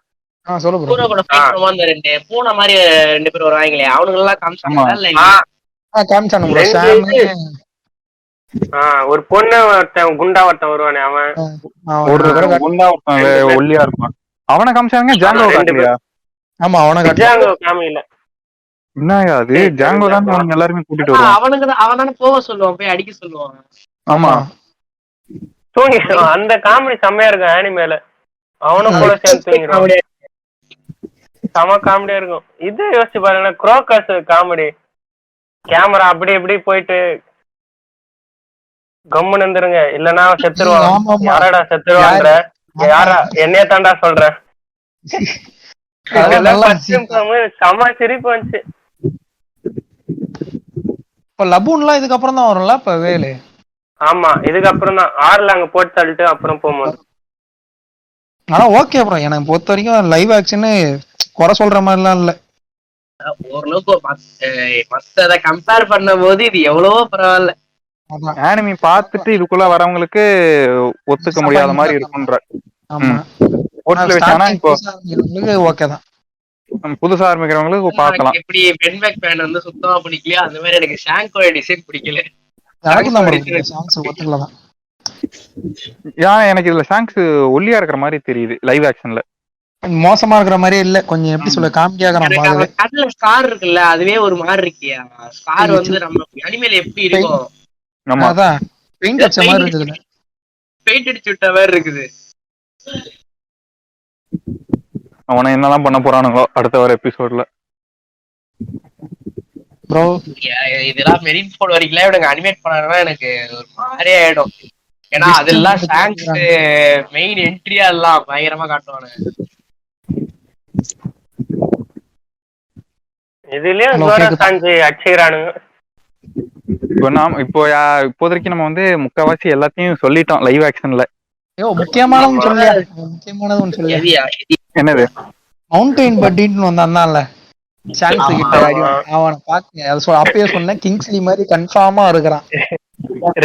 கூரை கூட ஃபைட் பண்ணுமா அந்த 2 பூனை மாதிரி 2 பேர் வருவாங்களே அவனுங்க எல்லாம் காமிச்சாங்க. ஒரு பொண்ணு ஒருத்தன் குண்டா ஒருத்தன் வருவானே அவன். குண்டா ஒருத்தன் ஒல்லியா இருப்பான். அவனை காமிச்சாங்க. ஜாங்கோ காட்டலையா? ஆமா அவன ஜாங்கோ காமியில. என்னயா அது? ஜாங்கோ தான் அவங்க எல்லாரும் கூட்டிட்டு வருவான். அவனால போக சொல்லுவான், போய் அடிக்க சொல்லுவான். ஆமா தூங்கிடுவான். அந்த காமெடி செம்மையா இருக்கும் அனிமேல. அவனும் கூட சேர்ந்து தூங்கிடுவான். செம காமெடியா இருக்கும். இது யோசிச்சு பாருங்க, குரோக்கஸ் காமெடி. கேமரா அப்படி இப்படி போயிட்டு கம்முன்னு இருந்துருங்க இல்லன்னா செத்துருவான். யாராடா செத்துருவான்ற? யாரா என்னைய தாண்டா சொல்றேன். செம சிரிப்பு வந்துச்சு. இப்ப லபூன்லாம் இதுக்கப்புறம் தான் வரும்ல இப்ப வேலு? ஆமா இதுக்கப்புறம் தான் 6ல அங்க போட்டு தள்ளிட்டு அப்புறம் போகும்போது. ஆனா ஓகே அப்புறம் எனக்கு பொறுத்த வரைக்கும் லைவ் ஆக்ஷன் குறை சொல்ற மாதிரிலாம் இல்ல. ஓரளவுக்கு மத்தத கம்பேர் பண்ணும் போது இது எவ்வளவோ பரவாயில்ல. அனிமி பார்த்துட்டு இதுக்குள்ள வரவங்களுக்கு ஒத்துக்க முடியாத மாதிரி இருக்குன்ற. ஓகேதான் புதுசா ஆரம்பிக்கிறவங்களுக்கு பார்க்கலாம். எப்படி பென்மேக் ஃபேன் வந்து சுத்தமா பிடிக்கலையா அந்த மாதிரி எனக்கு ஷாங்கோட டிசைன் பிடிக்கல. எனக்கு இதுல ஷாங்க்ஸ் ஒல்லியா இருக்கிற மாதிரி தெரியுது லைவ் ஆக்ஷன்ல. மோசமா இருக்கிற மாதிரியே இல்ல, கொஞ்சம் எப்படி சொல்ல காமெடியா இருக்கிற கண்ணுல ஸ்கார் இருக்குல்ல அதுவே ஒரு மாதிரி இருக்கியா. ஸ்கார் வந்து நம்ம அனிமேல எப்படி இருக்கும்? ஆமா அதான் பெயிண்ட் அடிச்ச மாதிரி இருக்குது. பெயிண்ட் அடிச்சு விட்ட மாதிரி இருக்குது. அவனை என்னலாம் பண்ண போறானுங்களோ அடுத்த வர எபிசோட்ல. ப்ரோ இதெல்லாம் மெரின் போர்ட் வரைக்கும் இவனுங்க அனிமேட் பண்ணாங்கன்னா எனக்கு ஒரு மாதிரி ஆயிடும். ஏன்னா அதெல்லாம் ஷாங்க்ஸ் மெயின் என்ட்ரியா எல்லாம் பயங்கரமா காட்டுவானுங்க. இதுலயும் அடிச்சுக்கிறானுங்க. இப்போதைக்கு நம்ம வந்து முக்காவாசி எல்லாத்தையும் சொல்லிட்டோம் லைவ் ஆக்ஷன்ல. முக்கியமானது சொல்லியா? என்னது? மவுண்டைன் பட்டின்னு வந்தான்ல ஷாங்க்ஸ் கிட்ட அவனை பாக்க அப்பயே சொன்னேன். கிங்ஸ்லி மாதிரி கன்ஃபார்மா இருக்கிறான்.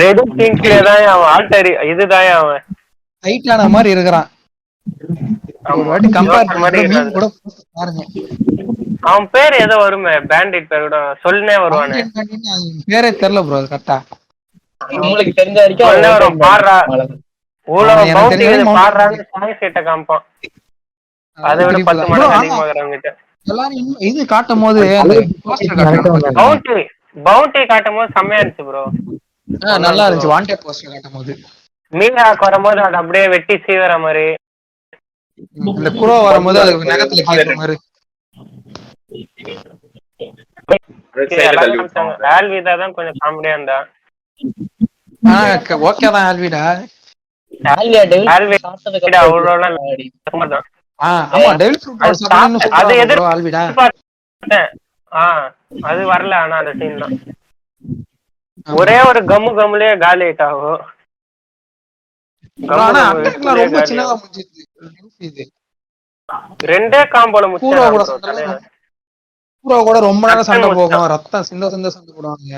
ரெட் கிங்ஸ்லி தான் அவன் ஆல்டர். இதுதான் அவன் ஹைட்டான மாதிரி இருக்கிறான். ஒரு வாட்டி கம்பேர் பண்ணி கூட பாருங்க. அவன் பேர் ஏதோ வருமே, பேண்டிட் பேர் கூட சொல்லுனே வருவானே. பேரே தெரியல ப்ரோ கரெக்டா. உங்களுக்கு தெரிஞ்ச வரைக்கும் சொல்லுனே வரும், பாடுறா இவ்வளவு எனக்கு பவுண்டி தெரிஞ்சது பாடுறான்னு சாய் கிட்ட காமிப்பான். அதை விட 10 மடங்கு அதிகமாகறவங்க கிட்ட. எல்லாரும் இது காட்டும் போது பவுண்டி காட்டும் போது செம்மையா இருந்துச்சு ப்ரோ. நல்லா இருந்துச்சு. வாண்டட் போஸ்டர் காட்டும் போது மீனாக்கு வரும்போது அது அப்படியே வெட்டி சீவற மாதிரி, இந்த குரோ வரும்போது அது நகத்துல கேக்குற மாதிரி. ஆல்விதா தான் கொஞ்சம் காமெடியா இருந்தா. ஓகே தான் ஆல்விடா. அது வரல. ஆனா அந்த சீன் தான் ஒரே ஒரு கம்மு கம்முலயே காலி ஹிட் ஆகும். ரெண்டே காம்போல கூட ரொம்ப நேரம் சண்டை போகும், ரத்தம் சிந்த சிந்த சண்டை போடுவாங்க.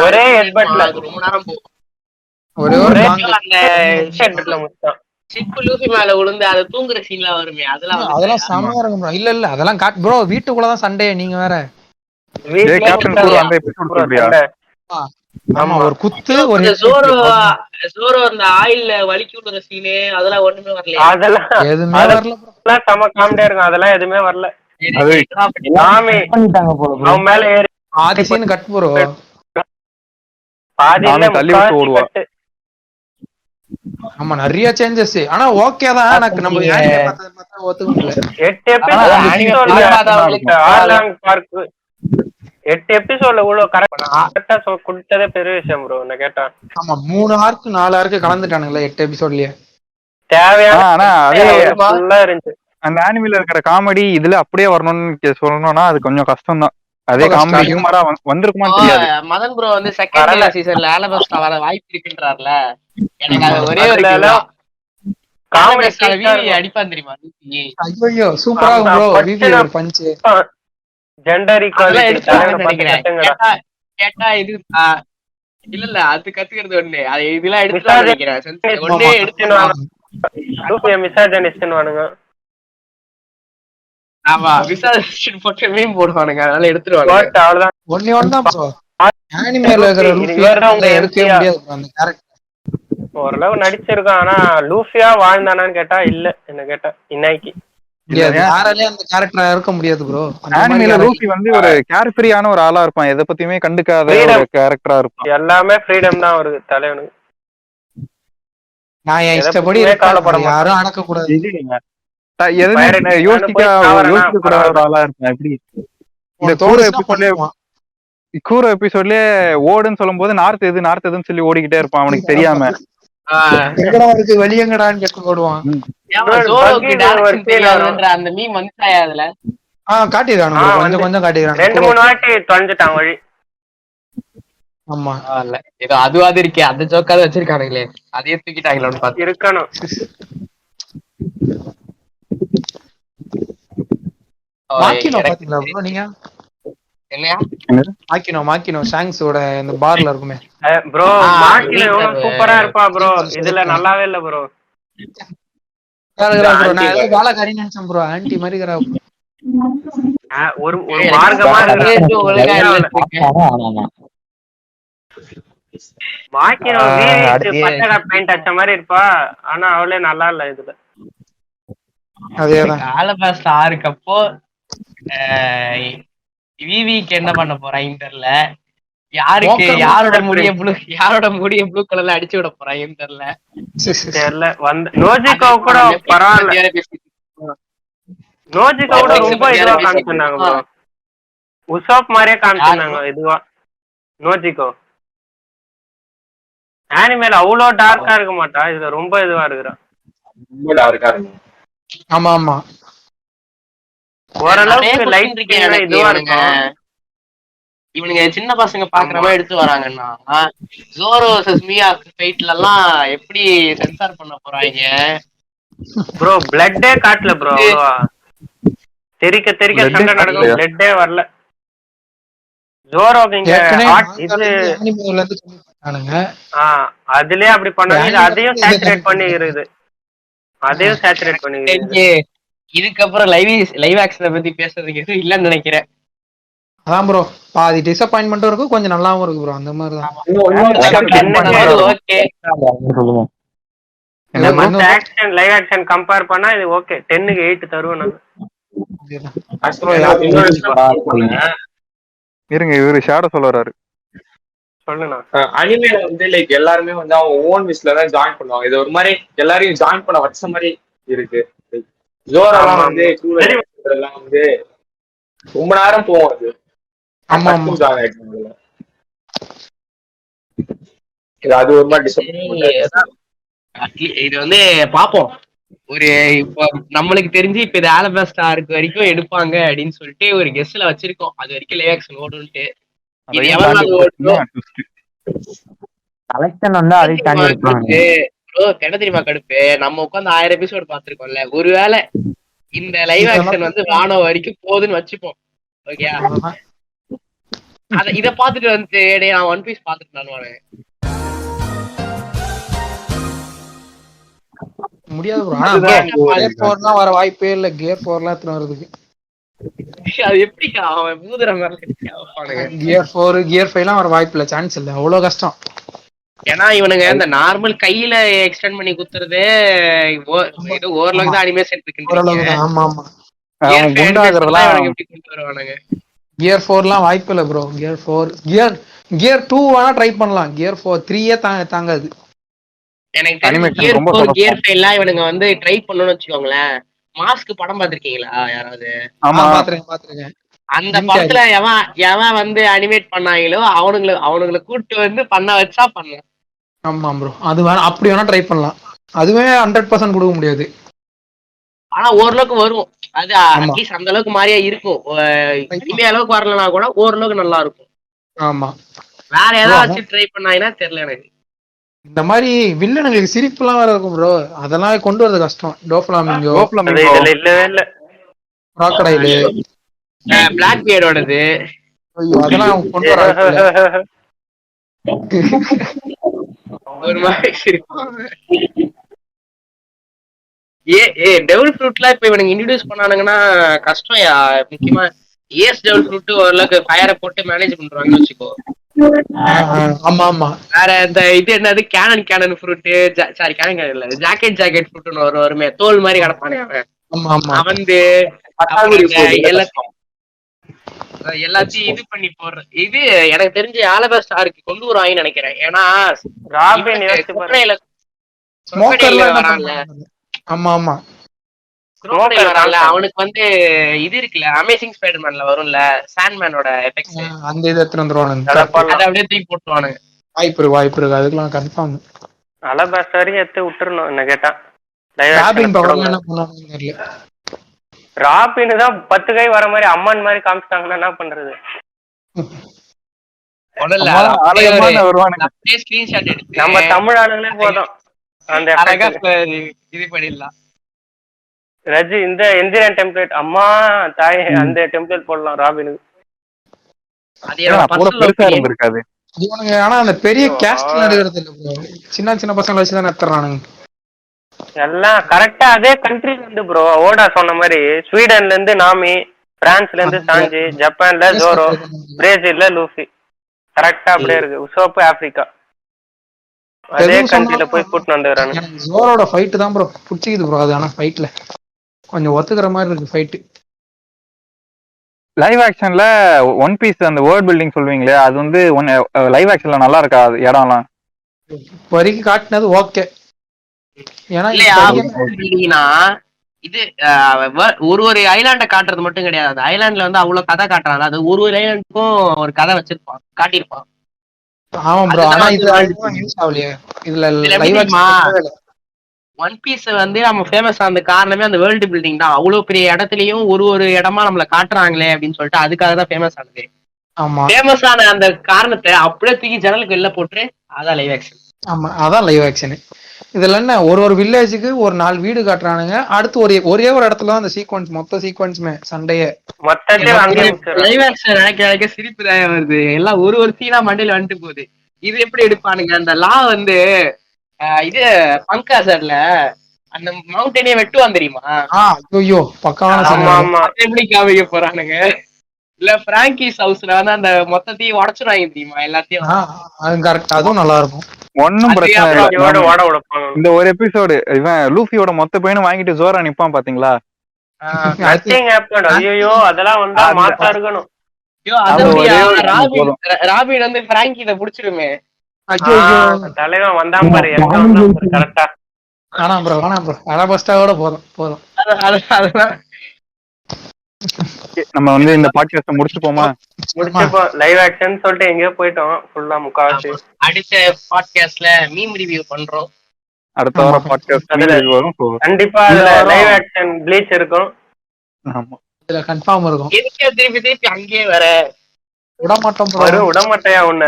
ஒரே ஹெட்பட்ல ரொம்ப நேரம் போகும். ஒரே ஒரு ஷிப் லூஃபி மேல விழுந்து அது தூங்குற சீன்லாம் வருமே, அதெல்லாம் செமையா இருக்கும் ப்ரோ. இல்ல இல்ல அதெல்லாம் காட் ப்ரோ, வீட்டுக்குள்ளதான் சண்டையே. நீங்க வேற ஆமா ஒரு குத்து ஒரு ஜோரோ அந்த ஆயில்ல வலிக்கி விடுற சீனே அதெல்லாம் ஒண்ணுமே வரல. அதெல்லாம் எதுவுமே வரல. செம காமெடியா இருக்கும். அதெல்லாம் எதுவுமே வரல. அவன் மேல ஏறி ஆதி சீன் கட் ப்ரோ. பாதியில தள்ளி விட்டு ஓடுவான். ஆமா நிறைய சேஞ்சஸ். ஆனா ஓகே தான். எனக்கு நம்ம ஒத்துக்க முடியல. 8 எபிசோட்ல இவ்வளவு கரெக்டா கொடுத்ததே பெரிய விஷயம் ப்ரோ. என்ன கேட்டா ஆமா 3 ஆர்க் 4 ஆர்க் கலந்துட்டானுங்களே 8 எபிசோட்லயே. தேவையான ஆனா அதே ஃபுல்லா இருந்துச்சு. அந்த அனிமில இருக்கிற காமெடி இதுல அப்படியே வரணும்னு சொல்லணும்னா அது கொஞ்சம் கஷ்டம் தான். அதே காமெடி ஹியூமரா வந்திருக்குமான்னு தெரியாது. மதன் ப்ரோ வந்து செகண்ட் சீசன்ல ஆலபஸ்டா வர வாய்ப்பு இருக்குன்றார்ல. எனக்கு அது ஒரே ஒரு காமெடி அடிப்பான் தெரியுமா? ஐயோ சூப்பரா ப்ரோ. விவி ஒரு பஞ்ச் ஜெண்டர் ஈக்குவாலிட்டி கேட்டா இது இல்ல இல்ல அது கத்துக்கிறது ஒண்ணு. அது இதெல்லாம் எடுத்து நினைக்கிறேன். ஒண்ணே எடுத்துவாங்க. மிசாஜனிஸ்ட்னுவானுங்க. ஆமா மிசாஜனிஸ்ட் போட்டு மீம் போடுவானுங்க. அதனால எடுத்துருவாங்க. அவ்வளவுதான். ஒண்ணே ஒண்ணு ப்ரோ. அனிமேல இருக்கிற லூஃபி எடுக்கவே முடியாது அந்த கேரக்டர். ஓரளவு நடிச்சிருக்கான். ஆனா லூஃபியா வாழ்ந்தானான்னு கேட்டா இல்ல. என்ன கேட்டா இன்னைக்கு யாராலே அந்த கேரக்டரா இருக்க முடியாது ப்ரோ. அனிமேல லூஃபி வந்து ஒரு கேர்ஃப்ரீயான ஒரு ஆளா இருப்பான். எதை பத்தியுமே கண்டுக்காத ஒரு கேரக்டரா இருப்பான். எல்லாமே ஃப்ரீடம் தான் வருது தலைவனுக்கு. நான் இஷ்டப்படி இருப்பேன். யாரும் அடக்க கூடாது. எதுவுமே யோசிக்க கூடாத ஒரு ஆளா இருப்பான். எப்படி இந்த கூரோ எபிசோட்லயே ஓடுன்னு சொல்லும் போது நார்த் எதுன்னு சொல்லி ஓடிக்கிட்டே இருப்பான். அவனுக்கு தெரியாம வெளியங்கடான்னு கேட்டு ஓடுவான். அந்த மீம் வந்துட்டாயா அதுல? காட்டிடுறானு கொஞ்சம் கொஞ்சம் காட்டிடுறான். 2-3 வாட்டி தொலைஞ்சிட்டான் வழி. ஆமா இல்ல ஏதோ அதுவாது இருக்கே. அந்த ஜோக்காவது வச்சிருக்கானுங்களே, அதையே தூக்கிட்டாங்களோன்னு பாத்து இருக்கணும். பாத்தீங்களா ப்ரோ நீங்க? என்னையா மாக்கினோ சாங்ஸோட இந்த பார்ல இருக்குமே ப்ரோ. மாக்கினோ சூப்பரா இருப்பா ப்ரோ. இதுல நல்லாவே இல்ல ப்ரோ. நான் பாலகாரி நினைச்சேன் ப்ரோ. ஆன்டி மாதிரி ஒரு மார்க்கமா மாக்கினோ பச்சை பெயிண்ட் அடிச்ச மாதிரி இருப்பா. ஆனா அவளே நல்லா இல்ல இதுல. அதேதான் ஆலபாஸ்ட் 6க்கு அப்போ விவிக்கு என்ன பண்ண போறான் இன்டர்ல? யாருக்கு யாரோட முடிய ப்ளூ கலர்ல அடிச்சு விட போறான் தெரியல. நோஜிகோ கூட பரவாயில்ல. நோஜிகோ கூட ரொம்ப இதுவா காமிச்சிருந்தாங்க ப்ரோ. உசாப் மாதிரியே காமிச்சிருந்தாங்க இதுவா. நோஜிகோ அனிமேல அவ்வளவு டார்க்கா இருக்க மாட்டா. இதுல ரொம்ப இதுவா இருக்கிறான். ரொம்ப டார்க்கா இருக்கு. ஆமா ஆமா ஓரளவுக்கு லைட் இதுவா இருக்கும். இவனுங்க சின்ன பசங்க பாக்குற மாதிரி எடுத்து வராங்கன்னா ஜோரோ வெர்சஸ் மியா ஃபைட்ல எல்லாம் எப்படி சென்சார் பண்ண போறாங்க ப்ரோ? பிளட்டே காட்டல ப்ரோ. அவ்வளவா தெரிக்க சண்டை நடக்கும். பிளட்டே வரல. ஜோரோக்கு இங்க அதுலயே அப்படி பண்ணாங்க. அதையும் சேச்சுரேட் பண்ணி இருக்குது. இதுக்கப்புறம் லைவ் ஆக்ஷனை பத்தி பேசுறதுக்கு எதுவும் இல்லன்னு நினைக்கிறேன். அதான் ப்ரோ பாதி டிசப்பாயின்மெண்ட்டும் இருக்கும், கொஞ்சம் நல்லாவும் இருக்கு ப்ரோ. அந்த மாதிரி தான். ஓகே லைவ் ஆக்ஷன் கம்பேர் பண்ணா இது ஓகே. 10க்கு 8 தருவோம் நாங்க. இருங்க, இவரு ஷேடோ சொல்ல வர்றாரு. சொல்லுண்ணா. அனிமேல வந்து லைக் எல்லாருமே வந்து அவங்க ஓன் விஸ்ல தான் ஜாயின் பண்ணுவாங்க. இது ஒரு மாதிரி எல்லாரையும் ஜாயின் பண்ண வச்ச மாதிரி இருக்கு. ஜோரெல்லாம் வந்து எல்லாம் வந்து ரொம்ப நேரம் போவோம். அது அது ஒரு மாதிரி இது வந்து பாப்போம். ஒரு இப்போ நம்மளுக்கு தெரிஞ்சு இப்ப இது ஆலபாஸ்டாருக்கு வரைக்கும் எடுப்பாங்க அப்படின்னு சொல்லிட்டு ஒரு கெஸ்ட்ல வச்சிருக்கோம். அது வரைக்கும் லைவ் ஆக்ஷன் ஓடுன்ட்டு. இது எவ்வளவு ஓடும் கலெக்ஷன் வந்து அதை தாண்டி இருப்பாங்க. என்ன தெரியுமா கடுப்பு, நம்ம உட்காந்து 1000 எபிசோடு பாத்துருக்கோம்ல, ஒருவேளை இந்த லைவ் ஆக்ஷன் வந்து வானோ வரைக்கும் போகுதுன்னு வச்சுப்போம். ஓகே, இத பாத்துட்டு வந்து நான் ஒன் பீஸ் பாத்துட்டு நான் முடியாது ப்ரோ. ஆனா கியர் 4லாம் வர வாய்ப்பே இல்ல. கியர் 4லாம் எத்தனை வருதுக்கு அது எப்படி அவன் பூதற மாதிரி கியர் 4 கியர் 5 எல்லாம் வர வாய்ப்பு இல்ல, சான்ஸ் இல்ல, அவ்வளவு கஷ்டம். ஏன்னா இவனுங்க இந்த நார்மல் கையில எக்ஸ்டெண்ட் பண்ணி குத்துறதே ஏதோ ஓரளவுக்கு தான் அனிமேஷன் இருக்கு. ஆமா ஆமா, எப்படி கொண்டு வருவானுங்க. கியர் 4லாம் வாய்ப்பு இல்ல ப்ரோ. கியர் 4 கியர் 2 வேணா ட்ரை பண்ணலாம். கியர் 4 3 தாங்காது. எனக்கு தெரிஞ்சு கியர் 4 கியர் 5 எல்லாம் இவனுங்க வந்து ட்ரை பண்ணணும்னு வச்சுக்கோங்களேன். மாஸ்க் படம் பாத்திருக்கீங்களா யாராவது? பாத்துருக்கேன். அந்த படத்துல எவன் வந்து அனிமேட் பண்ணாங்களோ அவனுங்களை கூட்டு வந்து பண்ண வச்சா பண்ணலாம். ஆமா ப்ரோ, அது வேணா அப்படி வேணா ட்ரை பண்ணலாம். அதுவே 100% கொடுக்க முடியாது, ஆனா ஓரளவுக்கு வரும். அது அட்லீஸ்ட் அந்த அளவுக்கு மாதிரியா இருக்கும். இனிமே அளவுக்கு வரலனா கூட ஓரளவுக்கு நல்லா இருக்கும். ஆமா, வேற ஏதாவது ட்ரை பண்ணாங்கன்னா தெரியல எனக்கு. இந்த மாதிரி வில்லனுங்களுக்கு சிரிப்பு எல்லாம் வேற இருக்கும் ப்ரோ, அதெல்லாம் கொண்டு வரது கஷ்டம். டோஃப்ளாமிங்கோ இல்லவே இல்ல, கிராக்கடைல், பிளாக் பியர்டோடது, அதெல்லாம் கொண்டு வர ஒரு மாதிரி சிரிப்பாங்க. டெவில் ஃப்ரூட்லாம் இப்ப இவனுக்கு இன்ட்ரோடியூஸ் பண்ணானுங்கன்னா கஷ்டம்யா. முக்கியமா ஏஸ் டெவில் ஃப்ரூட் ஓரளவுக்கு ஃபயரை போட்டு மேனேஜ் பண்றாங்கன்னு வச்சுக்கோ. ஆமா ஆமா, வேற இந்த இது என்னது கேனன் ஃப்ரூட், சாரி கேனன் இல்ல, ஜாக்கெட் ஃப்ரூட்னு வருமே, தோல் மாதிரி கிடப்பானே அவன் வந்து எல்லாத்தையும் இது பண்ணி போடுற. இது எனக்கு தெரிஞ்சு ஆலபாஸ்டாருக்கு கொண்டு வருவாங்கன்னு நினைக்கிறேன். ஏன்னா வரான்ல, ஆமா ஆமா, அவனுக்கு வந்து இது இருக்குல்ல, அமேசிங் ஸ்பைடர்மேன்ல வரும்ல சாண்ட்மேனோட எஃபெக்ட்ஸ், அந்த இதை எடுத்துட்டு வந்துருவானுங்க. அதை அப்படியே தூக்கி போட்டுவானுங்க. வாய்ப்பு இருக்கு, அதுக்கெல்லாம் கன்ஃபார்ம். அலபாஸ்டாரையும் எடுத்து விட்டுறணும் என்ன கேட்டா. ராபின் தான் 10 கை வர மாதிரி அம்மன் மாதிரி காமிச்சிட்டாங்கன்னா என்ன பண்றது? நம்ம தமிழ் ஆளுங்களே போதும் அந்த இது பண்ணிடலாம். ரஜி இந்த எந்திரன் டெம்ப்ளேட் அம்மா தாய் அந்த டெம்ப்ளேட் போடலாம் ராபினுக்கு. ஆனா அந்த பெரிய கேஸ்ட் நடுகிறது இல்ல ப்ரோ, சின்ன சின்ன பசங்களை வச்சுதான் நடத்துறானுங்க எல்லாம் கரெக்டா. அதே கண்ட்ரி வந்து ப்ரோ ஓடா சொன்ன மாதிரி ஸ்வீடன்ல இருந்து நாமி, பிரான்ஸ்ல இருந்து சாஞ்சி, ஜப்பான்ல ஜோரோ, பிரேசில்ல லூசி, கரெக்டா அப்படியே இருக்கு. உசோப்பு ஆப்பிரிக்கா, அதே கண்ட்ரில போய் கூட்டு வந்துறானு. ஜோரோட ஃபைட் தான் ப்ரோ புடிச்சிக்குது ப்ரோ. அது ஆனா ஃபைட்ல கொஞ்சம் ஒத்துக்கிற மாதிரி இருக்கு ஃபைட். லைவ் ஆக்ஷன்ல ஒன் பீஸ் அந்த வேர்ல்ட் பில்டிங் சொல்வீங்களே, அது வந்து லைவ் ஆக்ஷன்ல நல்லா இருக்கா இடம்லாம்? வரைக்கும் காட்டினது ஓகே. ஏன்னா இது ஒரு ஐலாண்ட காட்டுறது மட்டும் கிடையாது. அந்த ஐலாண்ட்ல வந்து அவ்வளவு கதை காட்டுறாங்க. அது ஒரு ஐலாண்டுக்கும் ஒரு கதை வச்சிருப்பான், காட்டியிருப்பான். ஆமா ப்ரோ, ஆனா இது யூஸ் ஆகலையே இதுல. ஒன் பீஸ் வந்து நம்ம ஃபேமஸ் ஆன காரணமே அந்த வேர்ல்டு பில்டிங் தான். அவ்வளவு பெரிய இடத்துலயும் ஒரு இடமா நம்மள காட்டுறாங்களே அப்படின்னு சொல்லிட்டு அதுக்காக தான் ஃபேமஸ் ஆனது. ஆமா, ஃபேமஸ் ஆன அந்த காரணத்தை அப்படியே தூக்கி ஜன்னலுக்கு வெளில போட்டு அதான் லைவ் ஆக்ஷன். ஆமா, அதான் லைவ் ஆக்ஷன். இதுல என்ன ஒரு வில்லேஜுக்கு ஒரு 4 வீடு காட்டுறானுங்க. அடுத்து ஒரே ஒரு இடத்துல அந்த சீக்வன்ஸ், மொத்த சீக்வன்ஸுமே சண்டையே லைவ் ஆக்ஷன் நினைக்க சிரிப்பு தான் வருது. எல்லாம் ஒரு சீனா மண்டையில வந்துட்டு போகுது. இது எப்படி எடுப்பானுங்க? அந்த லா வந்து இது பங்காசர்ல அந்த மவுண்டனே வெட்டுவான் தெரியுமா? ஐயோ பக்காவான ஆமா ஆமா எப்படி காமிக்க போறானுங்க? இல்ல பிராங்கிஸ் ஹவுஸ்ல வந்து அந்த மொத்தத்தையும் உடச்சிருவாங்க தெரியுமா எல்லாத்தையும். அது கரெக்ட், அதுவும் நல்லா இருக்கும். ஒன்னும் பிரச்சனை இதோட இல்ல. ஓட விடுப்பாங்க. இந்த ஒரு எபிசோடு இவன் லூஃபியோட மொத்த பையனும் வாங்கிட்டு ஜோரா நிப்பான் பாத்தீங்களா? ஐயோ அதெல்லாம் வந்தா மாத்தா இருக்கணும். ராபின் வந்து பிராங்கித புடிச்சிருமே. தலைவன் வந்தான் பாரு, கரெக்டா. வேணாம் ப்ரோ அலபஸ்டாவோட போதும். நம்ம வந்து இந்த பாட்காஸ்ட முடிச்சுப்போமா? முடிச்சுப்போம். லைவ் ஆக்ஷன் சொல்லிட்டு எங்கேயோ போயிட்டோம் ஃபுல்லா முக்காவாசி. அடுத்த பாட்காஸ்ட்ல மீம் ரிவ்யூ பண்றோம். அடுத்த வாரம் பாட்காஸ்ட் வரும். கண்டிப்பா லைவ் ஆக்ஷன் ப்ளீச் இருக்கும். ஆமா இதுல கன்ஃபார்ம் இருக்கும். எதுக்கு திருப்பி அங்கேயே வர விடமாட்டோம் ப்ரோ. விடமாட்டையா உன்ன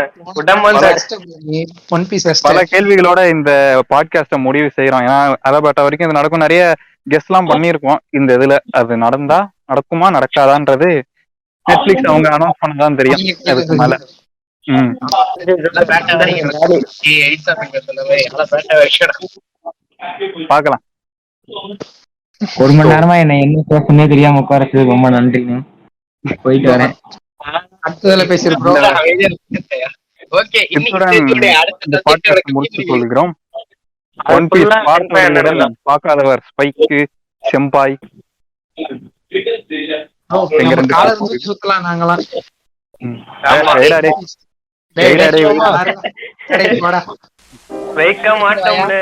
ஒன் பீஸ் பல கேள்விகளோட இந்த பாட்காஸ்ட முடிவு செய்யறோம். ஏன்னா அதப்பட்ட வரைக்கும் இது நடக்கும். நிறைய கெஸ்ட் எல்லாம் பண்ணிருக்கோம். இந்த இதுல அது நடக்குமா நடக்காதான்றது நெட்ஃபிளிக்ஸ் அவங்க அனௌன்ஸ் பண்ணதான் தெரியும். அதுக்கு மேல பாக்கலாம். ஒரு மணி நேரமா என்ன பேசணும்னே தெரியாம உட்காரது ரொம்ப நன்றிங்க. போயிட்டு வரேன். அடுத்ததுல பேசிருக்கோம். முடித்துக் கொள்கிறோம். ஒன் பீஸ் பார்க்காதவர் ஸ்பைக்கு, செம்பாய் சுத்தலாம் நாங்களாம். வைக்க மாட்டோம்னு